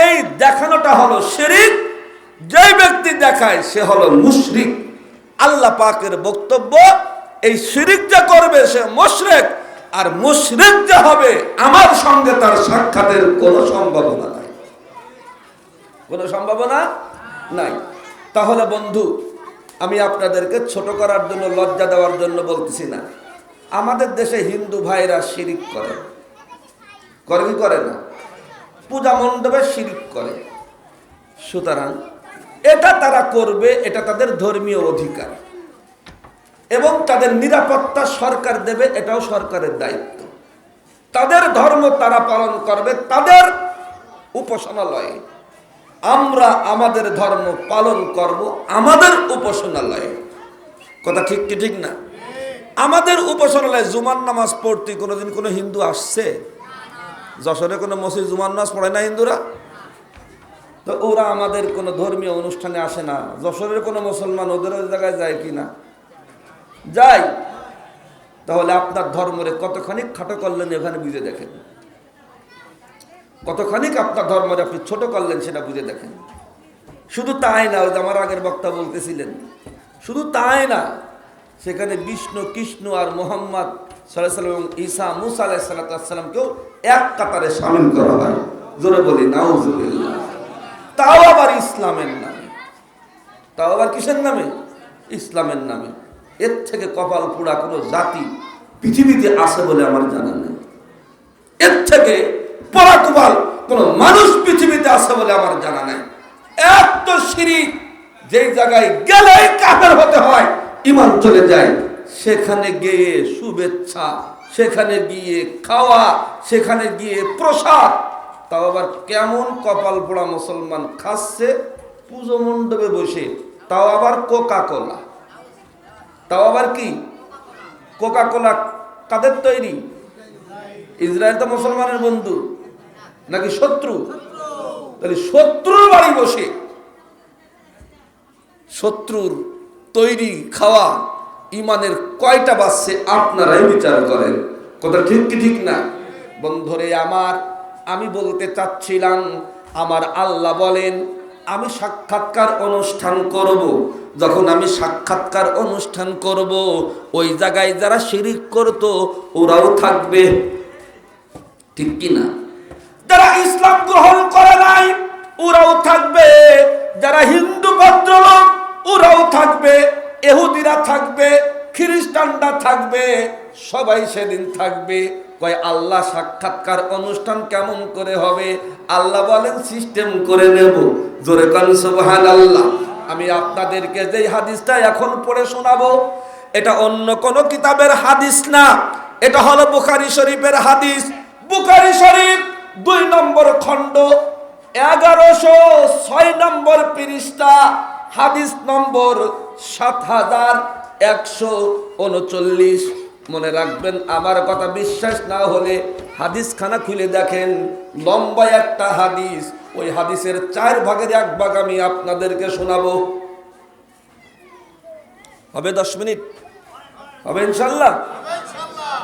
এই দেখানোটা হলো শিরিক। যে ব্যক্তি দেখায় সে হলো মুশরিক। আল্লাহ পাকের বক্তব্য, এই শিরিক যে করবে সে মুশরিক, আর মুশরিক যে হবে আমার সঙ্গে তার সাক্ষাতের কোনো সম্ভাবনা নাই, কোনো সম্ভাবনা নাই। তাহলে বন্ধু, আমি আপনাদেরকে ছোট করার জন্য, লজ্জা দেওয়ার জন্য বলতেছি না। আমাদের দেশে হিন্দু ভাইরা শিরিক করে, করে কি করে না? পূজা মণ্ডপে শিরিক করে। সুতরাং এটা তারা করবে, এটা তাদের ধর্মীয় অধিকার এবং তাদের নিরাপত্তা সরকার দেবে, এটাও সরকারের দায়িত্ব। তাদের ধর্ম তারা পালন করবে তাদের উপাসনালয়ে। আমরা আমাদের ধর্ম পালন করব আমাদের উপাসনালয়ে। কথা ঠিক কি ঠিক না? আমাদের উপাসনালয়ে জুমার নামাজ পড়তে কোনোদিন কোনো হিন্দু আসছে? যশোরে কোনো মসজিদ জুমার নামাজ পড়ে না হিন্দুরা? তো ওরা আমাদের কোনো ধর্মীয় অনুষ্ঠানে আসে না। যশোরের কোনো মুসলমান ওদের জায়গায় যায় কি না? যায়। তাহলে আপনার ধর্মরে কতখানি খাটো করলেন এখানে বুঝে দেখেন, কতখানি আপনার ধর্মরে আপনি ছোট করলেন সেটা বুঝে দেখেন। শুধু তাই না, ওই যে আমার আগের বক্তা বলতেছিলেন, শুধু তাই না, সেখানে বিষ্ণু, কৃষ্ণ আর মোহাম্মদ সাল্লাল্লাহু আলাইহি ওয়াসাল্লাম এবং ঈসা, মুসা আলাইহিস সালামকেও এক কাতারে শামিল করা হয়। জোরে বলি নাউজুবিল্লাহ। তাও আবার ইসলামের নামে, তাও আবার কিসের নামে? ইসলামের নামে। এর থেকে কপাল পোড়া কোনো জাতি পৃথিবীতে আছে বলে আমার জানা নেই। এর থেকে পোড়া কপাল কোনো মানুষ পৃথিবীতে আছে বলে আমার জানা নেই। এত শিরিক, যেই জায়গায় গেলেই কাফের হতে হয়, ঈমান চলে যায়, সেখানে গিয়ে শুভেচ্ছা, সেখানে গিয়ে খাওয়া, সেখানে গিয়ে প্রসাদ। তাও আবার কেমন কপাল পোড়া মুসলমান খাচ্ছে পুজো মণ্ডপে বসে, তাও আবার কোকা কোলা। তাও আবার কি? কোকা কোলা কাদের তৈরি? ইসরায়েল তো মুসলমানের বন্ধু নাকি শত্রু? তাহলে শত্রুর বাড়ি বসে শত্রুর তৈরি খাওয়া ইমানের কয়টা বাজছে আপনারাই বিচার করেন। কথা ঠিক কি ঠিক না? বন্ধুরে আমার, আমি বলতে চাচ্ছিলাম, আমার আল্লাহ বলেন আমি সাক্ষাৎকার অনুষ্ঠান করব। যখন আমি সাক্ষাৎকার অনুষ্ঠান করব, ওই জায়গায় যারা শিরিক করত ওরাও থাকবে, ঠিক কি না? যারা ইসলাম গ্রহণ করে নাই ওরাও থাকবে, যারা হিন্দু ভদ্রলোক ওরাও থাকবে, ইহুদিরা থাকবে, খ্রিস্টানরা থাকবে, সবাই সেদিন থাকবে। কয় আল্লাহ সাক্ষাৎকার অনুষ্ঠান কেমন করে হবে? আল্লাহ বলেন সিস্টেম করে নেব। জোরে কান সুবহানাল্লাহ। আমি আপনাদেরকে যে হাদিসটা এখন পড়ে শোনাবো, এটা অন্য কোনো কিতাবের হাদিস না, এটা হলো বুখারী শরীফের হাদিস। বুখারী শরীফ 2 নম্বর খণ্ড 1106 নম্বর পৃষ্ঠা, হাদিস নম্বর 7139। মনে রাখবেন, আমার কথা বিশ্বাস না হলে হাদিস খানা খুলে দেখেন, লম্বা একটা হাদিস। ওই হাদিসের 4 ভাগের 1 ভাগ আমি আপনাদেরকে শোনাবো। হবে 10 মিনিট? হবে ইনশাল্লাহ?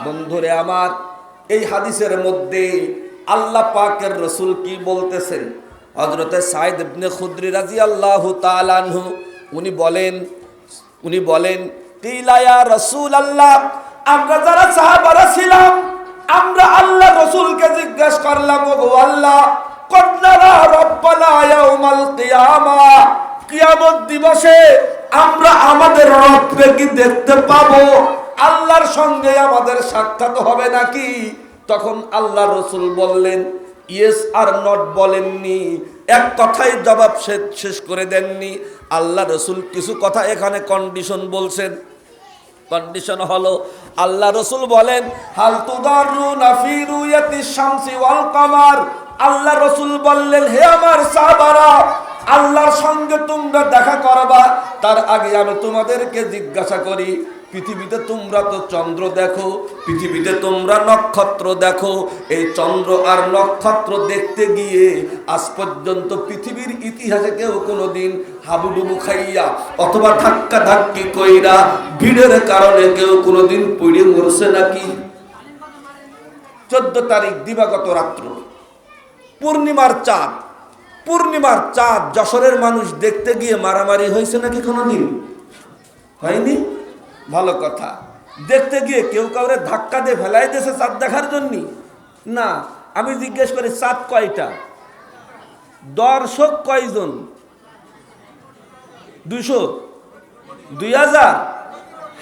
বন্ধুরে আমার, এই হাদিসের মধ্যে আল্লাহ পাকের রসুল কি বলতেছেন? হযরতে সাঈদ ইবনে খুদরি রাদিয়াল্লাহু তাআলা আনহু উনি বলেন কিলা ইয়া রাসূলুল্লাহ, আমরা যারা সাহাবারা ছিলাম আমরা আল্লাহ রাসূলকে জিজ্ঞাসা করলাম, ওগো আল্লাহ, কদ নারা রাব্বানা ইয়াউমাল কিয়ামা, কিয়ামত দিবসে আমরা আমাদের রবকে কি দেখতে পাবো? আল্লাহর সঙ্গে আমাদের সাক্ষাৎ হবে নাকি? তখন আল্লাহ রাসূল বললেন ইয়েস আর নট বলেননি, এক কথাই জবাব শেষ করে দেননি। আল্লাহ রাসূল কিছু কথা এখানে কন্ডিশন বলছেন। কন্ডিশন হলো, আল্লাহ রাসূল বলেন হাল তুদারুনা ফি রুয়াতিশ শামসি ওয়াল কমার। আল্লাহ রাসূল বললেন, হে আমার সাহাবারা, আল্লাহর সঙ্গে তোমরা দেখা করবা তার আগে আমি তোমাদেরকে জিজ্ঞাসা করি, পৃথিবীতে তোমরা তো চন্দ্র দেখো, পৃথিবীতে তোমরা নক্ষত্র দেখো, এই চন্দ্র আর নক্ষত্র দেখতে গিয়ে আজ পর্যন্ত পৃথিবীর ইতিহাসে কেউ কোনোদিন হাবুডুবু খাইয়া অথবা ধাক্কা ধাক্কি কইরা ভিড়ের কারণে কেউ কোনোদিন পুড়ে মরছে নাকি? 14 তারিখ দিবাগত রাত্র, পূর্ণিমার চাঁদ যশোরের মানুষ দেখতে গিয়ে মারামারি হয়েছে নাকি কোনোদিন? হয়নি? ভালো কথা। দেখতে গিয়ে কেউ কাউরে ধাক্কা দিয়ে ফেলাই দিয়েছে চাঁদ দেখার জন্য? না। আমি জিজ্ঞেস করি চাঁদ কয়টা? দর্শক কয়জন? 200, 2000,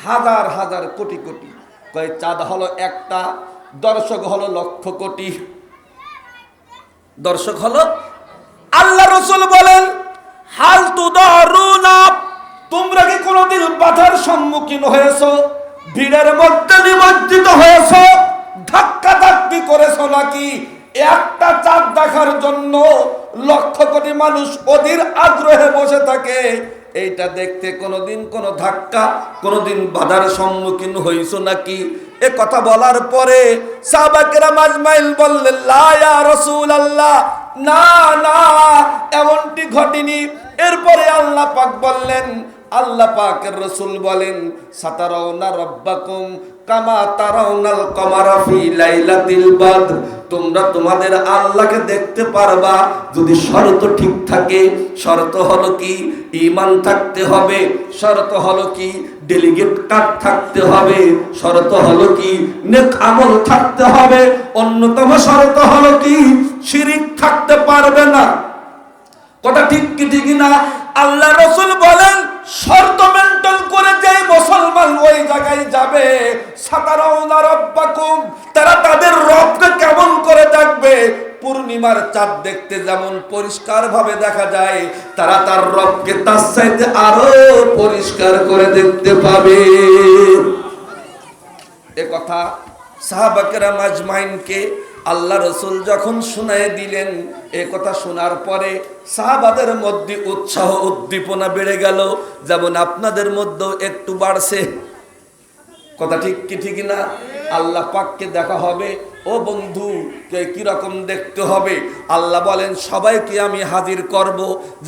হাজার হাজার কোটি কোটি। কয় চাঁদ হলো একটা, দর্শক হলো লক্ষ কোটি। দর্শক হলো, আল্লাহ রাসূল বলেন হাল তুদারুনা, তোমরা কি কোনোদিন বাধার সম্মুখীন হয়েছো? ভিড়ের মধ্যে নিমজ্জিত হয়েছো? ধাক্কা ধাক্কি করেছো নাকি? একটা চাঁদ দেখার জন্য লক্ষ কোটি মানুষ অধীর আগ্রহে বসে থাকে। এইটা দেখতে কোনোদিন কোনো ধাক্কা, কোনোদিন বাধার সম্মুখীন হয়েছো নাকি? এ কথা বলার পরে সাহাবা কেরাম আজমাইন বললেন, লা ইয়া রাসূলুল্লাহ, না না, এমনটি ঘটেনি। এরপরে আল্লাহ পাক বললেন, আল্লাহ পাকের রাসূল বলেন, সাতারাউনা রাব্বাকুম কামা তারাউনাল কমারা ফি লাইলাতিল বদর, তোমরা তোমাদের আল্লাহকে দেখতে পারবা যদি শর্ত ঠিক থাকে। শর্ত হলো কি? ঈমান থাকতে হবে। শর্ত হলো কি? ডেলিগেট কার্ড থাকতে হবে। শর্ত হলো কি? নেক আমল থাকতে হবে। অন্যতম শর্ত হলো কি? শিরিক থাকতে পারবে না। কথা ঠিক কি ঠিক না? আল্লাহ রাসূল বলেন, শর্ত মেনটেন করে যে মুসলমান ওই জায়গায় যাবে, সাতারাউনা রাব্বাকুম, তারা তাদের রবকে কেমন করে দেখবে? পূর্ণিমার চাঁদ দেখতে যেমন পরিষ্কার ভাবে দেখা যায়, তারা তার রবকে তার চাইতে আরো পরিষ্কার করে দেখতে পাবে। এ কথা সাহাবা কেরাম আজমাইনকে আল্লাহ রাসূল যখন শুনায় দিলেন, এ কথা শোনার পরে সাহাবাদের মধ্যে উৎসাহ উদ্দীপনা বেড়ে গেল, যেমন আপনাদের মধ্যেও একটু বাড়ছে। কথা ঠিক কি ঠিক না? আল্লাহ পাককে দেখা হবে। ও বন্ধু, কে কিরকম দেখতে হবে? আল্লাহ বলেন, সবাইকে আমি হাজির করব।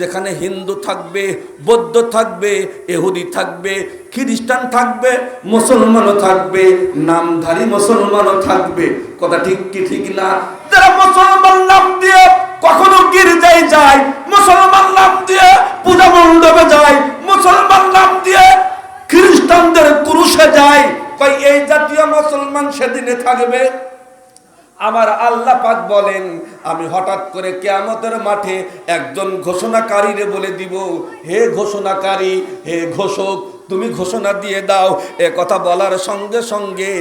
যেখানে হিন্দু থাকবে, বৌদ্ধ থাকবে, ইহুদি থাকবে, খ্রিস্টান থাকবে, মুসলমানও থাকবে, নামধারী মুসলমানও থাকবে। কথা ঠিক কি ঠিক না? যারা মুসলমান নাম দিয়ে কখনো গির্জায় যায়, মুসলমান নাম দিয়ে পূজা মণ্ডপে যায়, মুসলমান নাম দিয়ে খ্রিস্টানদের ক্রুশে যায়, কই এই জাতীয় মুসলমান সেদিনে থাকবে? আমার আল্লাহ পাক বলেন, আমি হঠাৎ করে কিয়ামতের মাঠে একজন ঘোষণাকারীরে বলে দিব, হে ঘোষণাকারী, হে ঘোষক, তুমি ঘোষণা দিয়ে দাও। এ কথা বলার সঙ্গে সঙ্গে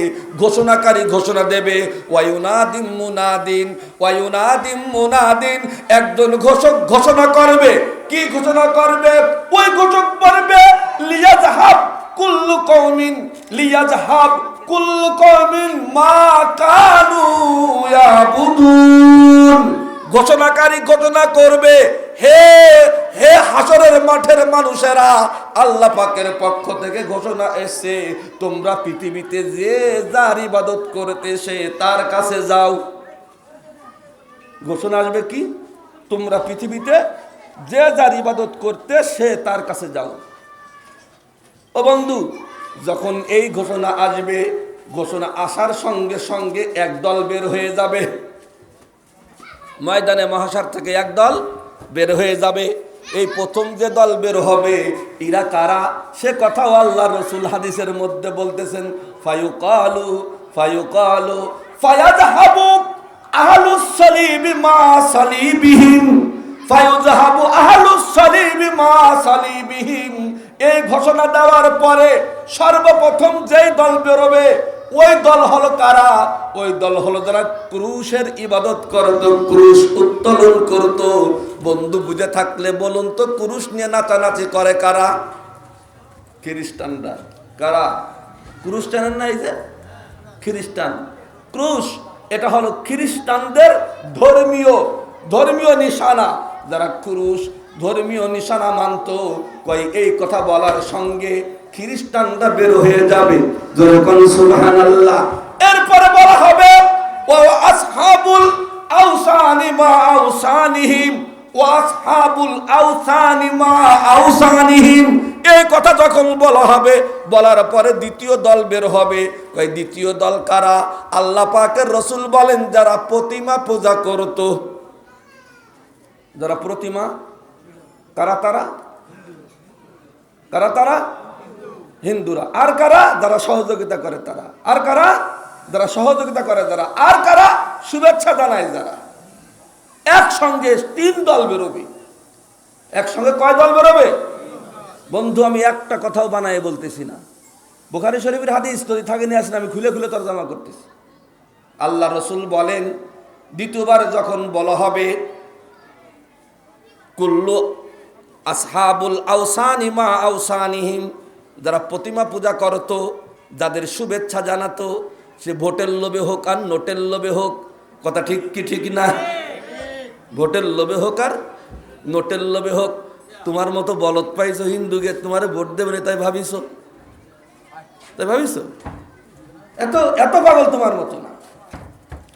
ঘোষণাকারী ঘোষণা দেবে, ওয়ায়ুনাদিম মুনাদিন, ওয়ায়ুনাদিম মুনাদিন, একজন ঘোষক ঘোষণা করবে। কি ঘোষণা করবে? ওই ঘোষক বলবে, লিয়াজহাব কুল্লু কওমিন, লিয়াজহাব কুল্লু কওমিন মা কানু ইয়াবুদুন। ঘোষণাকারী ঘোষণা করবে, হে হে হাসরের মাঠের মানুষেরা, আল্লাহ পাকের পক্ষ থেকে ঘোষণা এসেছে, তোমরা পৃথিবীতে যে যার ইবাদত করতেছে তার কাছে যাও। ঘোষণা আসবে কি? তোমরা পৃথিবীতে যে যার ইবাদত করতে সে তার কাছে যাও। ও বন্ধু, যখন এই ঘোষণা আসবে, ঘোষণা আসার সঙ্গে সঙ্গে একদল বের হয়ে যাবে ময়দানে মহাশার থেকে, একদল বের হয়ে যাবে। এই প্রথম যে দল বের হবে এরা কারা, সে কথাও আল্লাহ রসুল হাদিসের মধ্যে বলতেছেন, ফায়ুকালু ফায়ুকালু ফায়াযহাবু আহলুস সালিবি মা সালিবিহিম, ফায়ুযহাবু আহলুস সালিবি মা সালিবিহিম। এই ঘোষণা দেওয়ার পরে সর্বপ্রথম যেই দল বেরোবে ওই দল হলো কারা? ওই দল হলো যারা ক্রুশের ইবাদত করত, ক্রুশ উত্তোলন করত। বন্ধু বুঝে থাকলে বলুন তো, ক্রুশ নিয়ে নাচানাচি করে কারা? খ্রিস্টানরা। কারা? ক্রুশ টানেন না? এই যে খ্রিস্টান ক্রুশ, এটা হলো খ্রিস্টানদের ধর্মীয় নিশানা। যারা ক্রুশ ধর্মীয় নিশানা মানত, কই এই কথা বলার সঙ্গে খ্রিস্টানরা বের হয়ে যাবে। যখন সুবহানাল্লাহ। এরপরে বলা হবে ওয়া আসহাবুল আওসানি মা আওসানিহিম, ওয়া আসহাবুল আওসানি মা আওসানিহিম। এই কথা যখন বলা হবে, বলার পরে দ্বিতীয় দল বের হবে। ওই দ্বিতীয় দল কারা? আল্লাহ পাকের রসুল বলেন যারা প্রতিমা পূজা করত। যারা প্রতিমা, কারা তারা? কারা তারা? হিন্দুরা। আর কারা? যারা সহযোগিতা করে তারা। আর কারা? যারা সহযোগিতা করে যারা। আর কারা? শুভেচ্ছা জানায় যারা। একসঙ্গে তিন দল বেরোবে। একসঙ্গে কয় দল বেরোবে? বন্ধু আমি একটা কথাও বানায় বলতেছি না, বুখারী শরীফের হাদিস যদি থাকে নিয়ে আসেন, আমি খুলে খুলে তরজমা করতেছি। আল্লাহ রসুল বলেন দ্বিতীয়বার যখন বলা হবে কুল্লু আসহাবুল আওসানি মা আওসানিহিম, যারা প্রতিমা পূজা করত, যাদের শুভেচ্ছা জানাতো, সে ভোটের লোভে হোক আর নোটের লোভে হোক, কথা ঠিক কি ঠিক না? ভোটের লোভে হোক আর নোটের লোভে হোক। তোমার মতো বলদ পাইছো হিন্দুকে, তোমার ভোট দেবে না তাই ভাবিছো? তাই ভাবিছো? এত এত পাগল তোমার মতো না,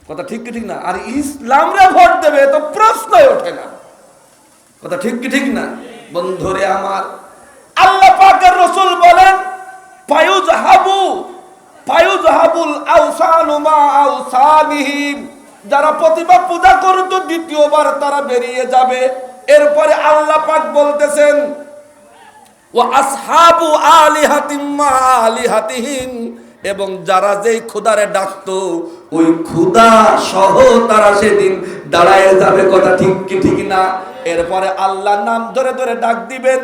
কথা ঠিক কি ঠিক না? আর ইসলামরা ভোট দেবে তো প্রশ্নই ওঠে না, কথা ঠিক কি ঠিক না? বন্ধুরে আমার, আল্লাহ পাকের রাসূল বলেন ফায়ুযহাবুল আওসানু মা আওসানিহিম, যারা প্রতিমা পূজা করত দ্বিতীয়বার তারা বেরিয়ে যাবে। এরপরে আল্লাহ পাক বলতেছেন ওয়া আসহাবু আলিহাতিম মা আলিহাতিহিম, এবং যারা যেই খোদারে ডাকতো ওই খোদা সহ তারা সেদিন দাঁড়ায় যাবে, কথা ঠিক কি ঠিক না? এরপরে আল্লাহ নাম ধরে ধরে ডাক দিবেন,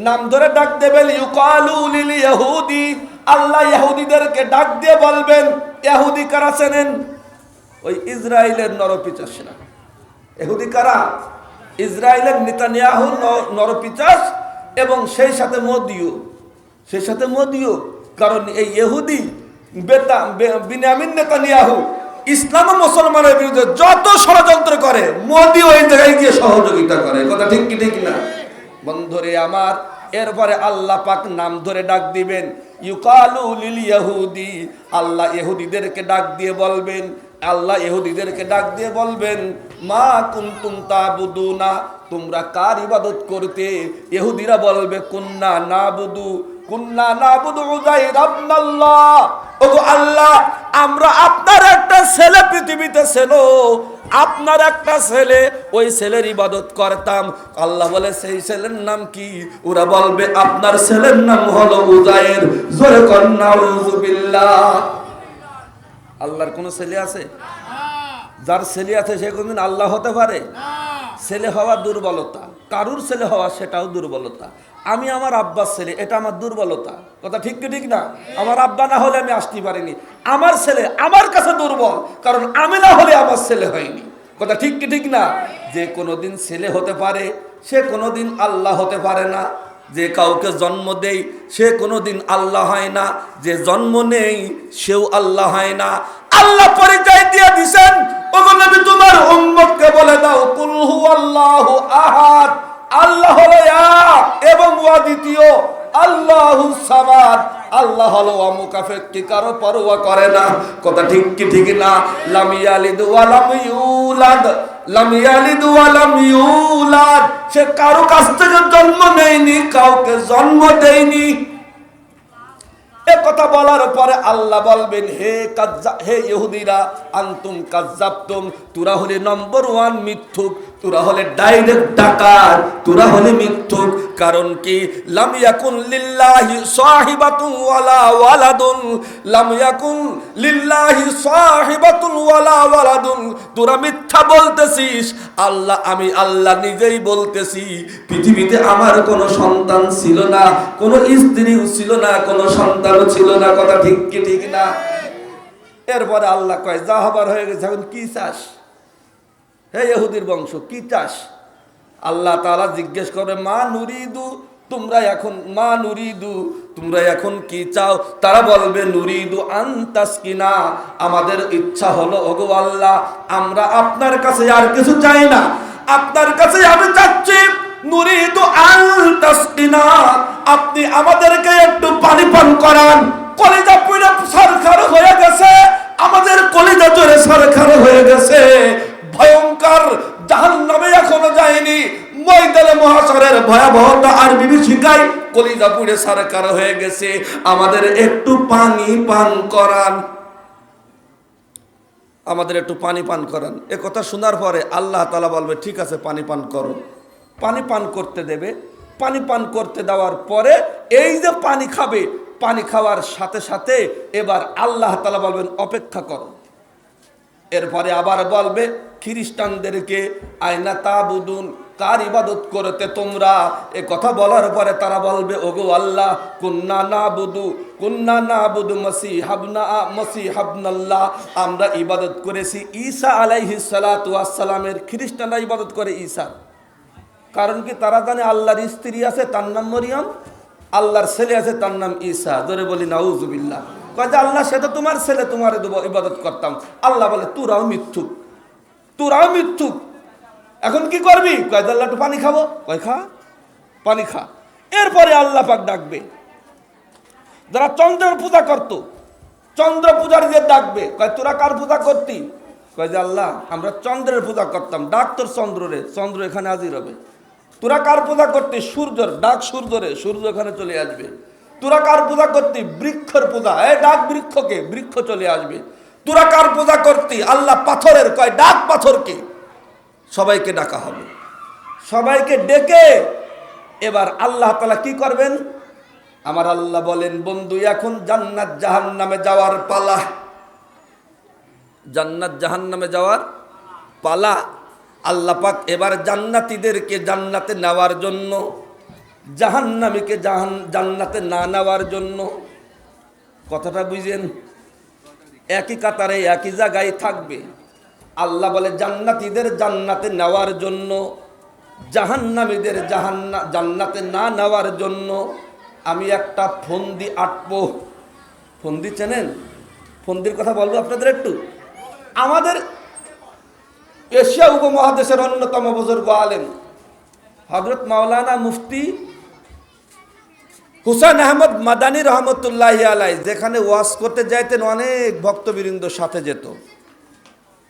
নাম ধরে ডাক দেবেন। ইউকালু লিল ইহুদি, আল্লাহ ইহুদিদেরকে ডাক দিয়ে বলবেন, ইহুদি কারা চেনেন? ওই ইসরায়েলের নরপিচাসরা। ইহুদি কারা? ইসরায়েলের নেতানিয়াহু নরপিচাস, এবং সেই সাথে মোদিও। কারণ এই ইহুদি বিনিয়ামিন নেতানিয়াহু ইসলাম ও মুসলমানের বিরুদ্ধে যত ষড়যন্ত্র করে, মোদি ওই জায়গায় গিয়ে সহযোগিতা করে, কথা ঠিক কি ঠিক না? বন্ধুরে আমার, এরপরে আল্লাহ পাক নাম ধরে ডাক দিবেন, ইউকালু লিল ইহুদি, আল্লাহ ইহুদিদেরকে ডাক দিয়ে বলবেন, মা কুনতুম তাবুদুনা, তোমরা কার ইবাদত করতে? ইহুদিরা বলবে কুন্না নাবুদু উযাইর ইবনাল্লাহ, ওগো আল্লাহ আমরা আপনার একটা ছেলে পৃথিবীতে ছিল, আপনার একটা ছেলে, ওই ছেলের ইবাদত করতাম। আল্লাহ বলে সেই ছেলের নাম কি? ওরা বলবে আপনার ছেলের নাম হলো উযাইর। জোরে কর নাউযুবিল্লাহ। আল্লাহর কোন ছেলে আছে? যার ছেলে আছে সে কোনদিন আল্লাহ হতে পারে? ছেলে হওয়া দুর্বলতা, কারুর ছেলে হওয়া সেটাও দুর্বলতা। আমি আমার আব্বার ছেলে, এটা আমার দুর্বলতা, কথা ঠিক কি ঠিক না? আমার আব্বা না হলে আমি আসতে পারিনি। আমার ছেলে আমার কাছে দুর্বল, কারণ আমি না হলে আমার ছেলে হয়নি, কথা ঠিক কি ঠিক না? যে কোনোদিন ছেলে হতে পারে সে কোনোদিন আল্লাহ হতে পারে না। যে কাউকে জন্ম দেই সে কোনোদিন আল্লাহ হয় না, যে জন্ম নেই সেও আল্লাহ হয় না। আল্লাহ পরিচয় দিয়ে দিবেন, ওগো নবী তোমার উম্মতকে বলে দাও কুল হুয়াল্লাহু আহাদ, আল্লাহ হলো এক এবং দ্বিতীয়, আল্লাহুস সামাদ, আল্লাহ হলো অমুকাফেক্তি, কারো পরোয়া করে না, কথা ঠিক কি ঠিক না? লাম ইয়ালিদ ওয়া লাম ইউলাদ, সে কারো কাছ থেকে জন্ম নেয়নি, কাউকে জন্ম দেয়নি। এ কথা বলার পরে আল্লাহ বলবেন, হে ইহুদিরা, আনতুম কাজ্জাবতুম, তোরা হলে নম্বর 1 মিথ্যুক, তোরা হলে ডাইরেক্ট ডাকাত, তোরা হলে মিথ্যুক। কারণ কি? লাম ইয়াকুন লিল্লাহি সাহিবাতুন ওয়ালা ওয়ালাদুন, লাম ইয়াকুন লিল্লাহি সাহিবাতুন ওয়ালা ওয়ালাদুন। তোরা মিথ্যা বলতেছিস। আমি আল্লাহ নিজেই বলতেছি, পৃথিবীতে আমার কোনো সন্তান ছিল না, কোনো স্ত্রীও ছিল না, কোনো সন্তানও ছিল না। কথা ঠিক কি ঠিক না? এরপরে আল্লাহ কয় যা হবার হয়ে গেছে, এখন কি চাস? হে ইহুদির বংশ, কি চাস? আল্লাহ তাআলা জিজ্ঞেস করে মা নুরিদু, তোমরা এখন কি চাও? তারা বলবে নুরিদু আনতাসকিনা, আমাদের ইচ্ছা হলো ওগো আল্লাহ, আমরা আপনার কাছে আর কিছু চাই না, আপনার কাছে আমি চাচ্ছি নুরিদু আনতাসকিনা, আপনি আমাদেরকে একটু পানি পান করান। কলিজা পুরো সরকার হয়ে গেছে, আমাদের কলিজা জোরে সরকার হয়ে গেছে। ভয়ঙ্কর জাহান্নামে এখনো যায়নি, ময়দানে মহাশরের ভয়াবহতা আর বিভীষিকায় কলিজা পুড়ে সরকার হয়ে গেছে, আমাদের একটু পানি পান করান, আমাদের একটু পানি পান করান। এ কথা শোনার পরে আল্লাহ তাআলা বলবে ঠিক আছে পানি পান করো। পানি পান করতে দেবে। পানি পান করতে দেওয়ার পরে এই যে পানি খাবে, পানি খাওয়ার সাথে সাথে এবার আল্লাহ তাআলা বলবেন অপেক্ষা করো। এরপরে আবার বলবে খ্রিস্টানদেরকে আয়না তাবুদুন, কার ইবাদত করতে তোমরা? এ কথা বলার পরে তারা বলবে ওগো আল্লাহ কুন্না নাবুদু মাসিহাবনাল্লাহ, আমরা ইবাদত করেছি ঈসা আলাইহিস সালাতু ওয়াস সালামের। খ্রিস্টানরা ইবাদত করে ঈসা, কারণ কি? তারা জানে আল্লাহর স্ত্রী আছে তার নাম মরিয়ম, আল্লাহর ছেলে আছে তার নাম ঈসা। জোরে বলি নাউজুবিল্লাহ। কয় যে আল্লাহ সে তো তোমার ছেলে, তোমার ইবাদত করতাম। আল্লাহ বলে তোরাও মিথ্যুক, তোরাও মিথ্যুক। এখন কি করবি? কয় আল্লাহ একটু পানি খাবো। কয় খা, পানি খা। এরপরে আল্লাহ পাক ডাকবে যারা চন্দ্রের পূজা করত, চন্দ্র পূজার যে ডাকবে। কয় তোরা কার পূজা করতি? কয় যে আল্লাহ আমরা চন্দ্রের পূজা করতাম। ডাক তোর চন্দ্ররে, চন্দ্র এখানে হাজির হবে। তোরা কার পূজা করতি? সূর্যর, ডাক সূর্যরে, সূর্য এখানে চলে আসবে। তোরা কার পূজা করতি? বৃক্ষর পূজা, এই ডাক বৃক্ষকে, বৃক্ষ চলে আসবে। তোরা কার পূজা করতি? আল্লাহ পাথরের, কয় ডাক পাথরকে। সবাইকে ডাকা হবে। সবাইকে ডেকে এবার আল্লাহ তাআলা কি করবেন? আমার আল্লাহ বলেন বন্ধু এখন জান্নাত জাহান্নামে যাওয়ার পালা, জান্নাত জাহান্নামে যাওয়ার পালা। আল্লাহ পাক এবার জান্নাতীদেরকে জান্নাতে নেওয়ার জন্য, জাহান্নামীকে জান্নাতে না নেওয়ার জন্য, কথাটা বুঝেন, একই কাতারে একই জায়গায় থাকবে। আল্লাহ বলে জান্নাতীদের জান্নাতে নেওয়ার জন্য, জাহান্নামীদের জান্নাতে না নেওয়ার জন্য আমি একটা ফন্দি আটবো। ফন্দি চেনেন? ফন্দির কথা বলবো আপনাদের একটু। আমাদের এশিয়া উপমহাদেশের অন্যতম বুজুর্গ আলেম হযরত মাওলানা মুফতি হুসাইন আহমদ মাদানী রহমতুল্লাহি আলাইহি যেখানে ওয়াজ করতে যাইতেন অনেক ভক্তবৃন্দ সাথে যেত।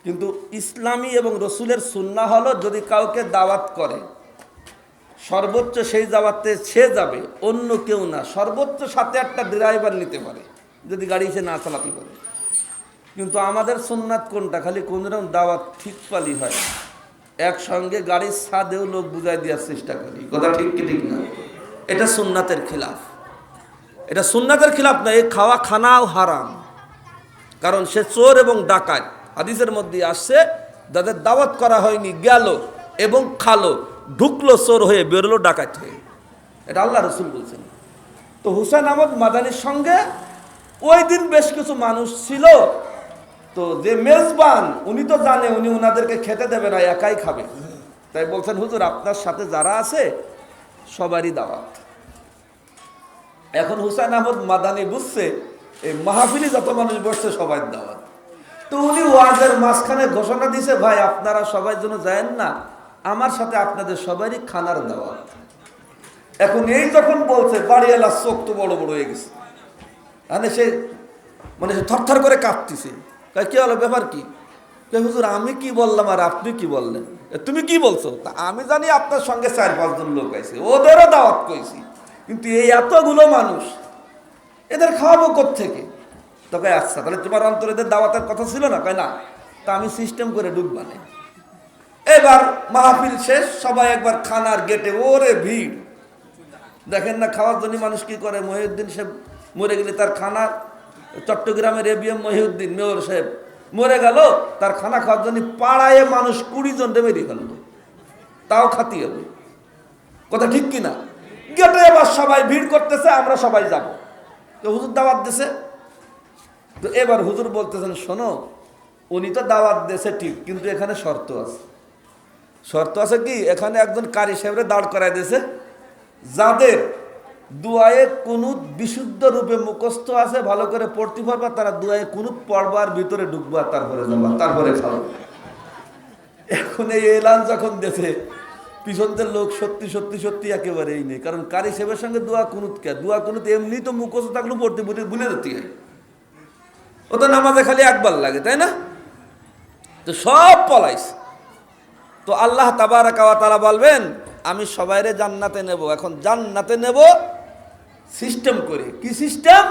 কিন্তু ইসলামী এবং রসুলের সুন্নাহ হলো যদি কাউকে দাওয়াত করে সর্বোচ্চ সেই দাওয়াতে সে যাবে, অন্য কেউ না। সর্বোচ্চ সাথে একটা ড্রাইভার নিতে পারে যদি গাড়ি সে না চালাতে পারে। কিন্তু আমাদের সুন্নাত কোনটা? খালি কোন রকম দাওয়াত ঠিক পালি হয়, একসঙ্গে গাড়ির ছাদেও লোক বুঝাই দেওয়ার চেষ্টা করি। কথা ঠিক কি ঠিক না? এটা সুন্নাতের খিলাফ। এটা সুন্নাতের খিলাফ না, এই খানাও হারাম। কারণ সে চোর এবং ডাকাত। হাদিসের মধ্যে আসছে যাদের দাওয়াত করা হয়নি গেল এবং খালো, ঢুকলো চোর হয়ে, বেরোলো ডাকাত হয়ে। এটা আল্লাহ রসুল বলছেন। তো হুসাইন আহমদ মাদানির সঙ্গে ওই দিন বেশ কিছু মানুষ ছিল। তো যে মেজবান উনি তো জানে উনি ওনাদেরকে খেতে দেবে না, একাই খাবে। তাই বলছেন হুজুর আপনার সাথে যারা আছে সবারই দাওয়াত। এখন হুসাইন আহমদ মাদানি বুঝছে এই মাহফিলে যত মানুষ বসছে সবাই দাওয়াত। তো উনি ওয়াজের মাঝখানে ঘোষণা দিছে ভাই আপনারা সবাই যেন যায়েন না, আমার সাথে আপনাদের সবারই খানার দাওয়াত। এখন এই যখন বলছে বাড়িওয়ালার চোখ তো বড় বড় হয়ে গেছে, সে থরথর করে কাঁপতেছে। কি হলো, ব্যাপার কি? হুজুর আমি কি বললাম আর আপনি কি বললেন? তুমি কি বলছো? তা আমি জানি আপনার সঙ্গে 4-5 জন লোক আছে, ওদেরও দাওয়াত কইছি, কিন্তু এই এতগুলো মানুষ এদের খাওয়াবো কোত্থেকে? তোকে আচ্ছা তাহলে তোমার অন্তরে এদের দাওয়াতের কথা ছিল না? কয় না। তা আমি সিস্টেম করে ঢুকবানে। এবার মাহফিল শেষ, সবাই একবার খানার গেটে, ওরে ভিড়। দেখেন না খাওয়ার জন্য মানুষ কি করে। মহিউদ্দিন সাহেব মরে গেলে তার খানা, চট্টগ্রামের এবিএম মহিউদ্দিন মেয়র সাহেব মরে গেল, তার খানা খাওয়ার জন্য পাড়ায় মানুষ 20 জন মেরে ফেললো, তাও খাতি হলো। কথা ঠিক কিনা? গেটে এবার সবাই ভিড় করতেছে, আমরা সবাই যাব। তো হুজুর দাওয়াত দিছে। তো এবার হুজুর বলতেছেন, শোনো, উনি তো দাওয়াত দিয়েছে ঠিক, কিন্তু এখানে শর্ত আছে। শর্ত আছে কি? এখানে একজন কারি সাহেবরে দাঁড় করায় দিয়েছে, যাদের দুয়ায়ে কুনুত বিশুদ্ধ রূপে মুখস্থ আছে, ভালো করে পড়তে পারবা, তারা দুয়ায়ে কুনুত পড়বার ভিতরে ঢুকবা, তারপরে যাবা, তারপরে খাও। এখন এই এলান যখন দেশে পিছনদের লোক সত্যি সত্যি সত্যি একেবারেই নেই, কারণ কারি সাহেবের সঙ্গে দোয়া কুনুত কে? দোয়া কুনুত এমনি তো মুখস্থ থাকলেও পড়তে ভুলে যেতে হয়, ও তো নামাজে খালি একবার লাগে, তাই না? তো সব পলাইছে। তো আল্লাহ তাবারাকা ওয়া তাআলা বলবেন, আমি সবাইরে জান্নাতে নেব। এখন জান্নাতে নেব সিস্টেম করে। কি সিস্টেম?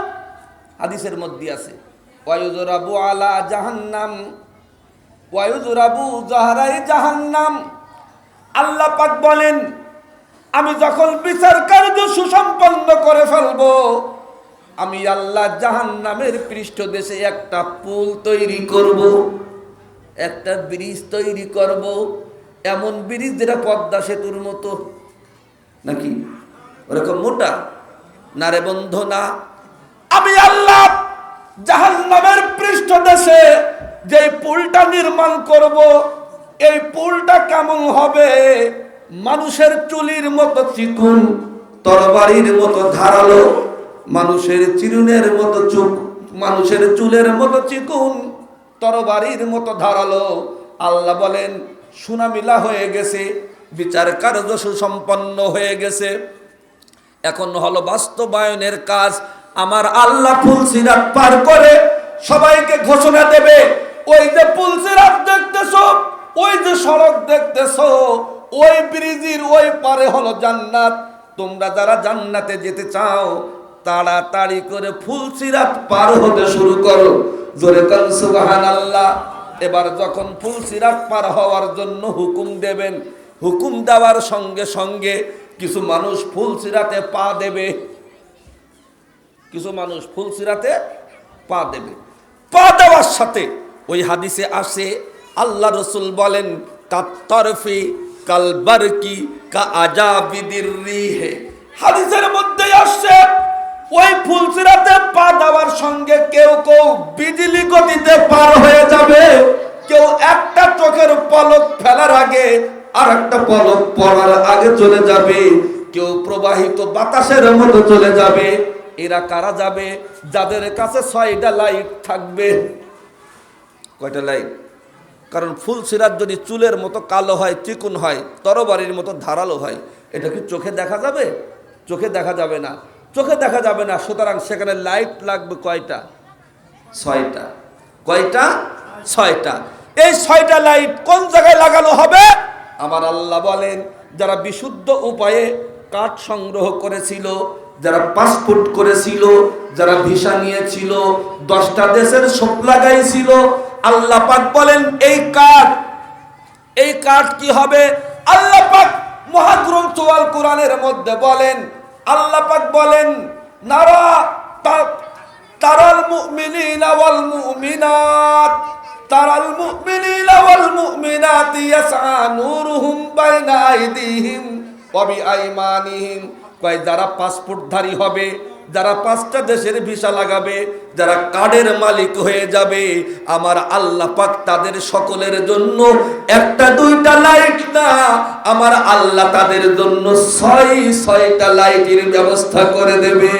হাদিসের মধ্যে আছে, ওয়ায়ুযরাবু আলা জাহান্নাম ওয়ায়ুযরাবু জাহরাই জাহান্নাম। আল্লাহ পাক বলেন, আমি যখন বিচার কার্য সুসম্পন্ন করে ফেলবো, আমি আল্লাহ জাহান্নামের পৃষ্ঠদেশে একটা পুল তৈরি করব, একটা ব্রিজ তৈরি করব। এমন ব্রিজ যেটা পদ্মা সেতুর মতো, নাকি ওরকম মোটা না রে বন্ধু? না। আমি আল্লাহ জাহান্নামের পৃষ্ঠদেশে যে পুলটা নির্মাণ করব, এই পুলটা কেমন হবে? মানুষের চুলির মতো চিকুন, তরবারির মতো ধারালো, মানুষের চিরুনের মতো মানুষের চুলের মতো চিকুন, তরবারির মতো ধারালো। আল্লাহ বলেন, সুনামিলা হয়ে গেছে, বিচার কার্য সুসম্পন্ন হয়ে গেছে। এখন হলো বাস্তবায়নের কাজ। আমার আল্লাহ ফুলসিরাত পার করে সবাইকে ঘোষণা দেবে, ওই যে ফুলসিরাত দেখতেছো, ওই যে সড়ক দেখতেছো, ওই ব্রিজের ওই পারে হলো জান্নাত। তোমরা যারা জান্নাতে যেতে চাও, তাড়াতাড়ি করে ফুলসিরাত পার হতে শুরু করো। জোরে কান সুবহানাল্লাহ। এবার যখন ফুলসিরাত পার হওয়ার জন্য হুকুম দেবেন, হুকুম দেওয়ার সঙ্গে সঙ্গে কিছু মানুষ ফুলসিরাতে পা দেবে, কিছু মানুষ ফুলসিরাতে পা দেবে। পা দেওয়ার সাথে ওই হাদিসে আসে, আল্লাহ রসুল বলেন, কাত্তরফি কালবারকি কা আজাবিদির রিহে। হাদিসের মধ্যে আসছে, ওই ফুলসিরাতে পা দেওয়ার সঙ্গে কেউ কেউ বিজলি গতিতে পার হয়ে যাবে, কেউ একটা চোখের পলক ফেলার আগে আর একটা পলক পড়ার আগে চলে যাবে, কেউ প্রবাহিত বাতাসের মতো চলে যাবে। এরা কারা যাবে? যাদের কাছে 6টা লাইট থাকবে। কয়টা লাইট? কারণ ফুলসিরাত যদি চুলের মতো কালো হয়, চিকুন হয়, তরবারির মতো ধারালো হয়, এটা কি চোখে দেখা যাবে? চোখে দেখা যাবে না, চোখে দেখা যাবে না। সুতরাং সেখানে লাইট লাগবে কয়টা? 6টা। কয়টা? 6টা। এই 6টা লাইট কোন জায়গায় লাগানো হবে? আমার আল্লাহ বলেন, যারা বিশুদ্ধ উপায়ে কাঠ সংগ্রহ করেছিল, যারা পাসপোর্ট করেছিল, যারা ভিসা নিয়েছিল, 10টা দেশের শোক লাগাইছিল, আল্লাহ পাক বলেন, এই কাঠ কি হবে? আল্লাহ পাক মহাগ্রন্থ আল কোরআনের মধ্যে বলেন, আল্লাহ পাক বলেন, নারা তারাল মুমিনিনা ওয়াল মুমিনাত, তারাল মুমিনিনা ওয়াল মুমিনাত ইয়াসআ নূরুহুম বাইনা আইদিহিম ওয়া বিআইমানিহিম। কয় যারা পাসপোর্টধারী হবে, যারা 5টা দেশের ভিসা লাগাবে, যারা কার্ডের মালিক হয়ে যাবে, আমার আল্লাহ পাক তাদের সকলের জন্য 1টা 2টা লাইট না, আমার আল্লাহ তাদের জন্য 6টা লাইটের ব্যবস্থা করে দেবে।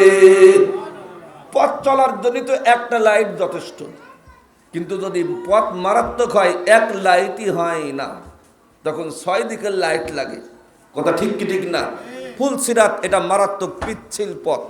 পথ চলার জন্য তো 1টা লাইট যথেষ্ট, কিন্তু যদি পথ মারাত্মক হয়, 1 লাইটই হয় না, তখন 6 দিকের লাইট লাগে। কথা ঠিক কি ঠিক না? ফুলসিরাত এটা মারাত্মক পিচ্ছিল পথ।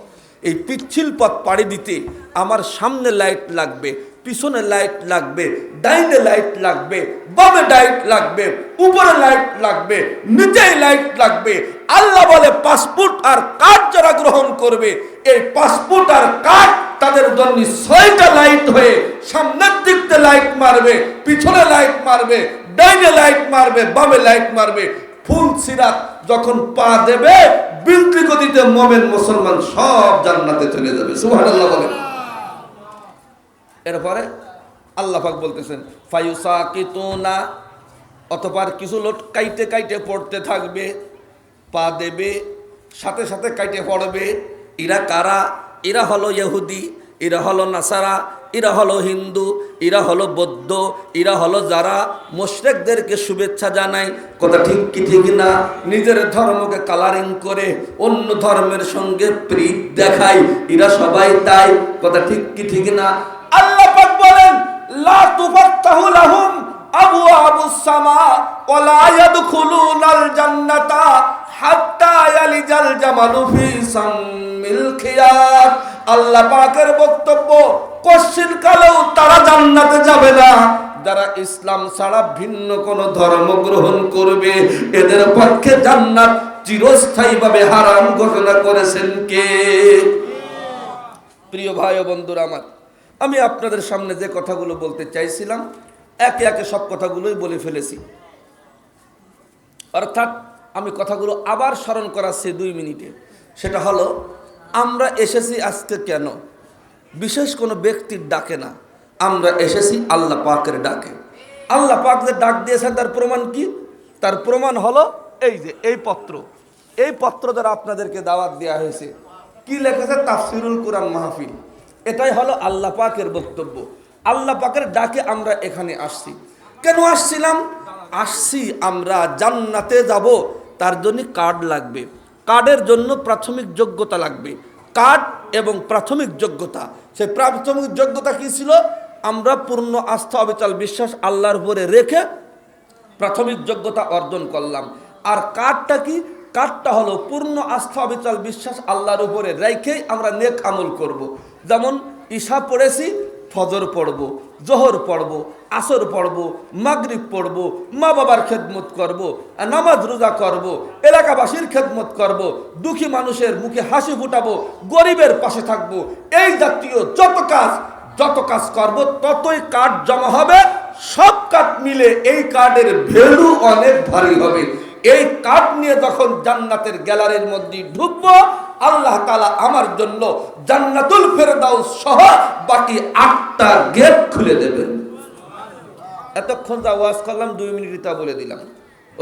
এই পিচ্ছিল পথ পাড়ি দিতে আমার সামনে লাইট লাগবে, পিছনে লাইট লাগবে, ডাইনে লাইট লাগবে, বামে লাইট লাগবে, উপরে লাইট লাগবে, নিচে লাইট লাগবে। আল্লাহ বলে, পাসপোর্ট আর কার্ড যারা গ্রহণ করবে, এই পাসপোর্ট আর কার্ড তাদের জন্য 6টা লাইট হয়ে সামনের দিকতে লাইট মারবে, পিছনে লাইট মারবে, ডাইনে লাইট মারবে, বামে লাইট মারবে, ফুল সিরাত যখন পা দেবে বিলতি গতিতে মুমিন মুসলমান সব জান্নাতে চলে যাবে। সুবহানাল্লাহ বলেন। এরপরে আল্লাহ পাক বলতেছেন ফায়ুসাকিতুনা, অতঃপর কিছু লোক কাইটে কাইটে পড়তে থাকবে, পা দেবে সাথে সাথে কাইটে পড়বে। এরা কারা? এরা হলো ইহুদি, এরা হলো নাসারা, এরা হলো হিন্দু, এরা হলো বৌদ্ধ, এরা হলো যারা মুশরিকদেরকে শুভেচ্ছা জানায়। কথা ঠিক কি ঠিক না? নিজের ধর্মকে কালারিং করে অন্য ধর্মের সঙ্গে প্রীত দেখায়, এরা সবাই তাই। কথা ঠিক কি ঠিক না? আল্লাহ পাক বলেন লা তুফাত্তাহু লাহুম আবওয়াবুস সামা ওয়া লা ইয়াদখুলুনাল জান্নাতা হাত্তা ইয়ালিজাল জামালু ফি সাম্মিল খিয়াত। আল্লাহ পাকের বক্তব্য, কোশ্চিন কালেও তারা জান্নাতে যাবে না যারা ইসলাম ছাড়া ভিন্ন কোন ধর্ম গ্রহণ করবে। এদের পক্ষে জান্নাত চিরস্থায়ীভাবে হারাম ঘোষণা করেছেন কে? প্রিয় ভাই ও বন্ধুরা আমার, আমি আপনাদের সামনে যে কথাগুলো বলতে চাইছিলাম একে একে সব কথাগুলোই বলে ফেলেছি। অর্থাৎ আমি কথাগুলো আবার স্মরণ করাচ্ছি 2 মিনিটে। সেটা হলো, আমরা এসেছি আজকে কেন? বিশেষ কোনো ব্যক্তির ডাকে না, আমরা এসেছি আল্লাহ পাকের ডাকে। আল্লাহ পাক যে ডাক দিয়েছেন তার প্রমাণ কি? তার প্রমাণ হলো এই যে এই পত্র দ্বারা আপনাদেরকে দাওয়াত দেওয়া হয়েছে। কি লেখেছে? তাফসিরুল কুরআন মাহফিল। এটাই হলো আল্লাহ পাকের বক্তব্য। আল্লাহ পাকের ডাকে আমরা এখানে আসছি। কেন আসছিলাম? আসছি আমরা জান্নাতে যাব, তার জন্য কার্ড লাগবে। কার্ডের জন্য প্রাথমিক যোগ্যতা লাগবে। কার্ড এবং প্রাথমিক যোগ্যতা, সেই প্রাথমিক যোগ্যতা কি ছিল? আমরা পূর্ণ আস্থা অবিচল বিশ্বাস আল্লাহর উপরে রেখে প্রাথমিক যোগ্যতা অর্জন করলাম। আর কার্ডটা কি? কার্ডটা হলো পূর্ণ আস্থা অবিচল বিশ্বাস আল্লাহর উপরে রেখেই আমরা নেক আমল করব। যেমন ঈশা পড়েছি, ফজর পড়ব, জোহর পড়ব, আসর পড়ব, মাগরিব পড়ব, মা বাবার খেদমত করব, নামাজ রোজা করব, এলাকাবাসীর খেদমত করব, দুঃখী মানুষের মুখে হাসি ফুটাবো, গরিবের পাশে থাকব। এই জাতীয় যত কাজ করব ততই কার্ড জমা হবে। সব কার্ড মিলে এই কার্ডের ভ্যালু অনেক ভারী হবে। এই কার্ড নিয়ে যখন জান্নাতের গ্যালারির মধ্যে ঢুকবো, আল্লাহ তাআলা আমার জন্য জান্নাতুল ফেরদাউস সহ বাকি 8টা গেট খুলে দেবেন। এতক্ষণ যা ওয়াজ করলাম 2 মিনিটে তা বলে দিলাম।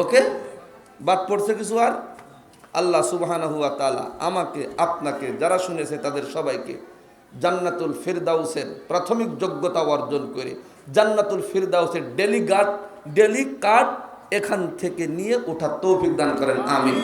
ওকে, বাদ পড়ছে কিছু? আর আল্লাহ সুবহানাহু ওয়া তাআলা আমাকে, আপনাকে, যারা শুনেছে তাদের সবাইকে জান্নাতুল ফিরদাউসের প্রাথমিক যোগ্যতা অর্জন করে জান্নাতুল ফিরদাউসের ডেলি কার্ড এখান থেকে নিয়ে ওঠার তৌফিক দান করেন। আমিন।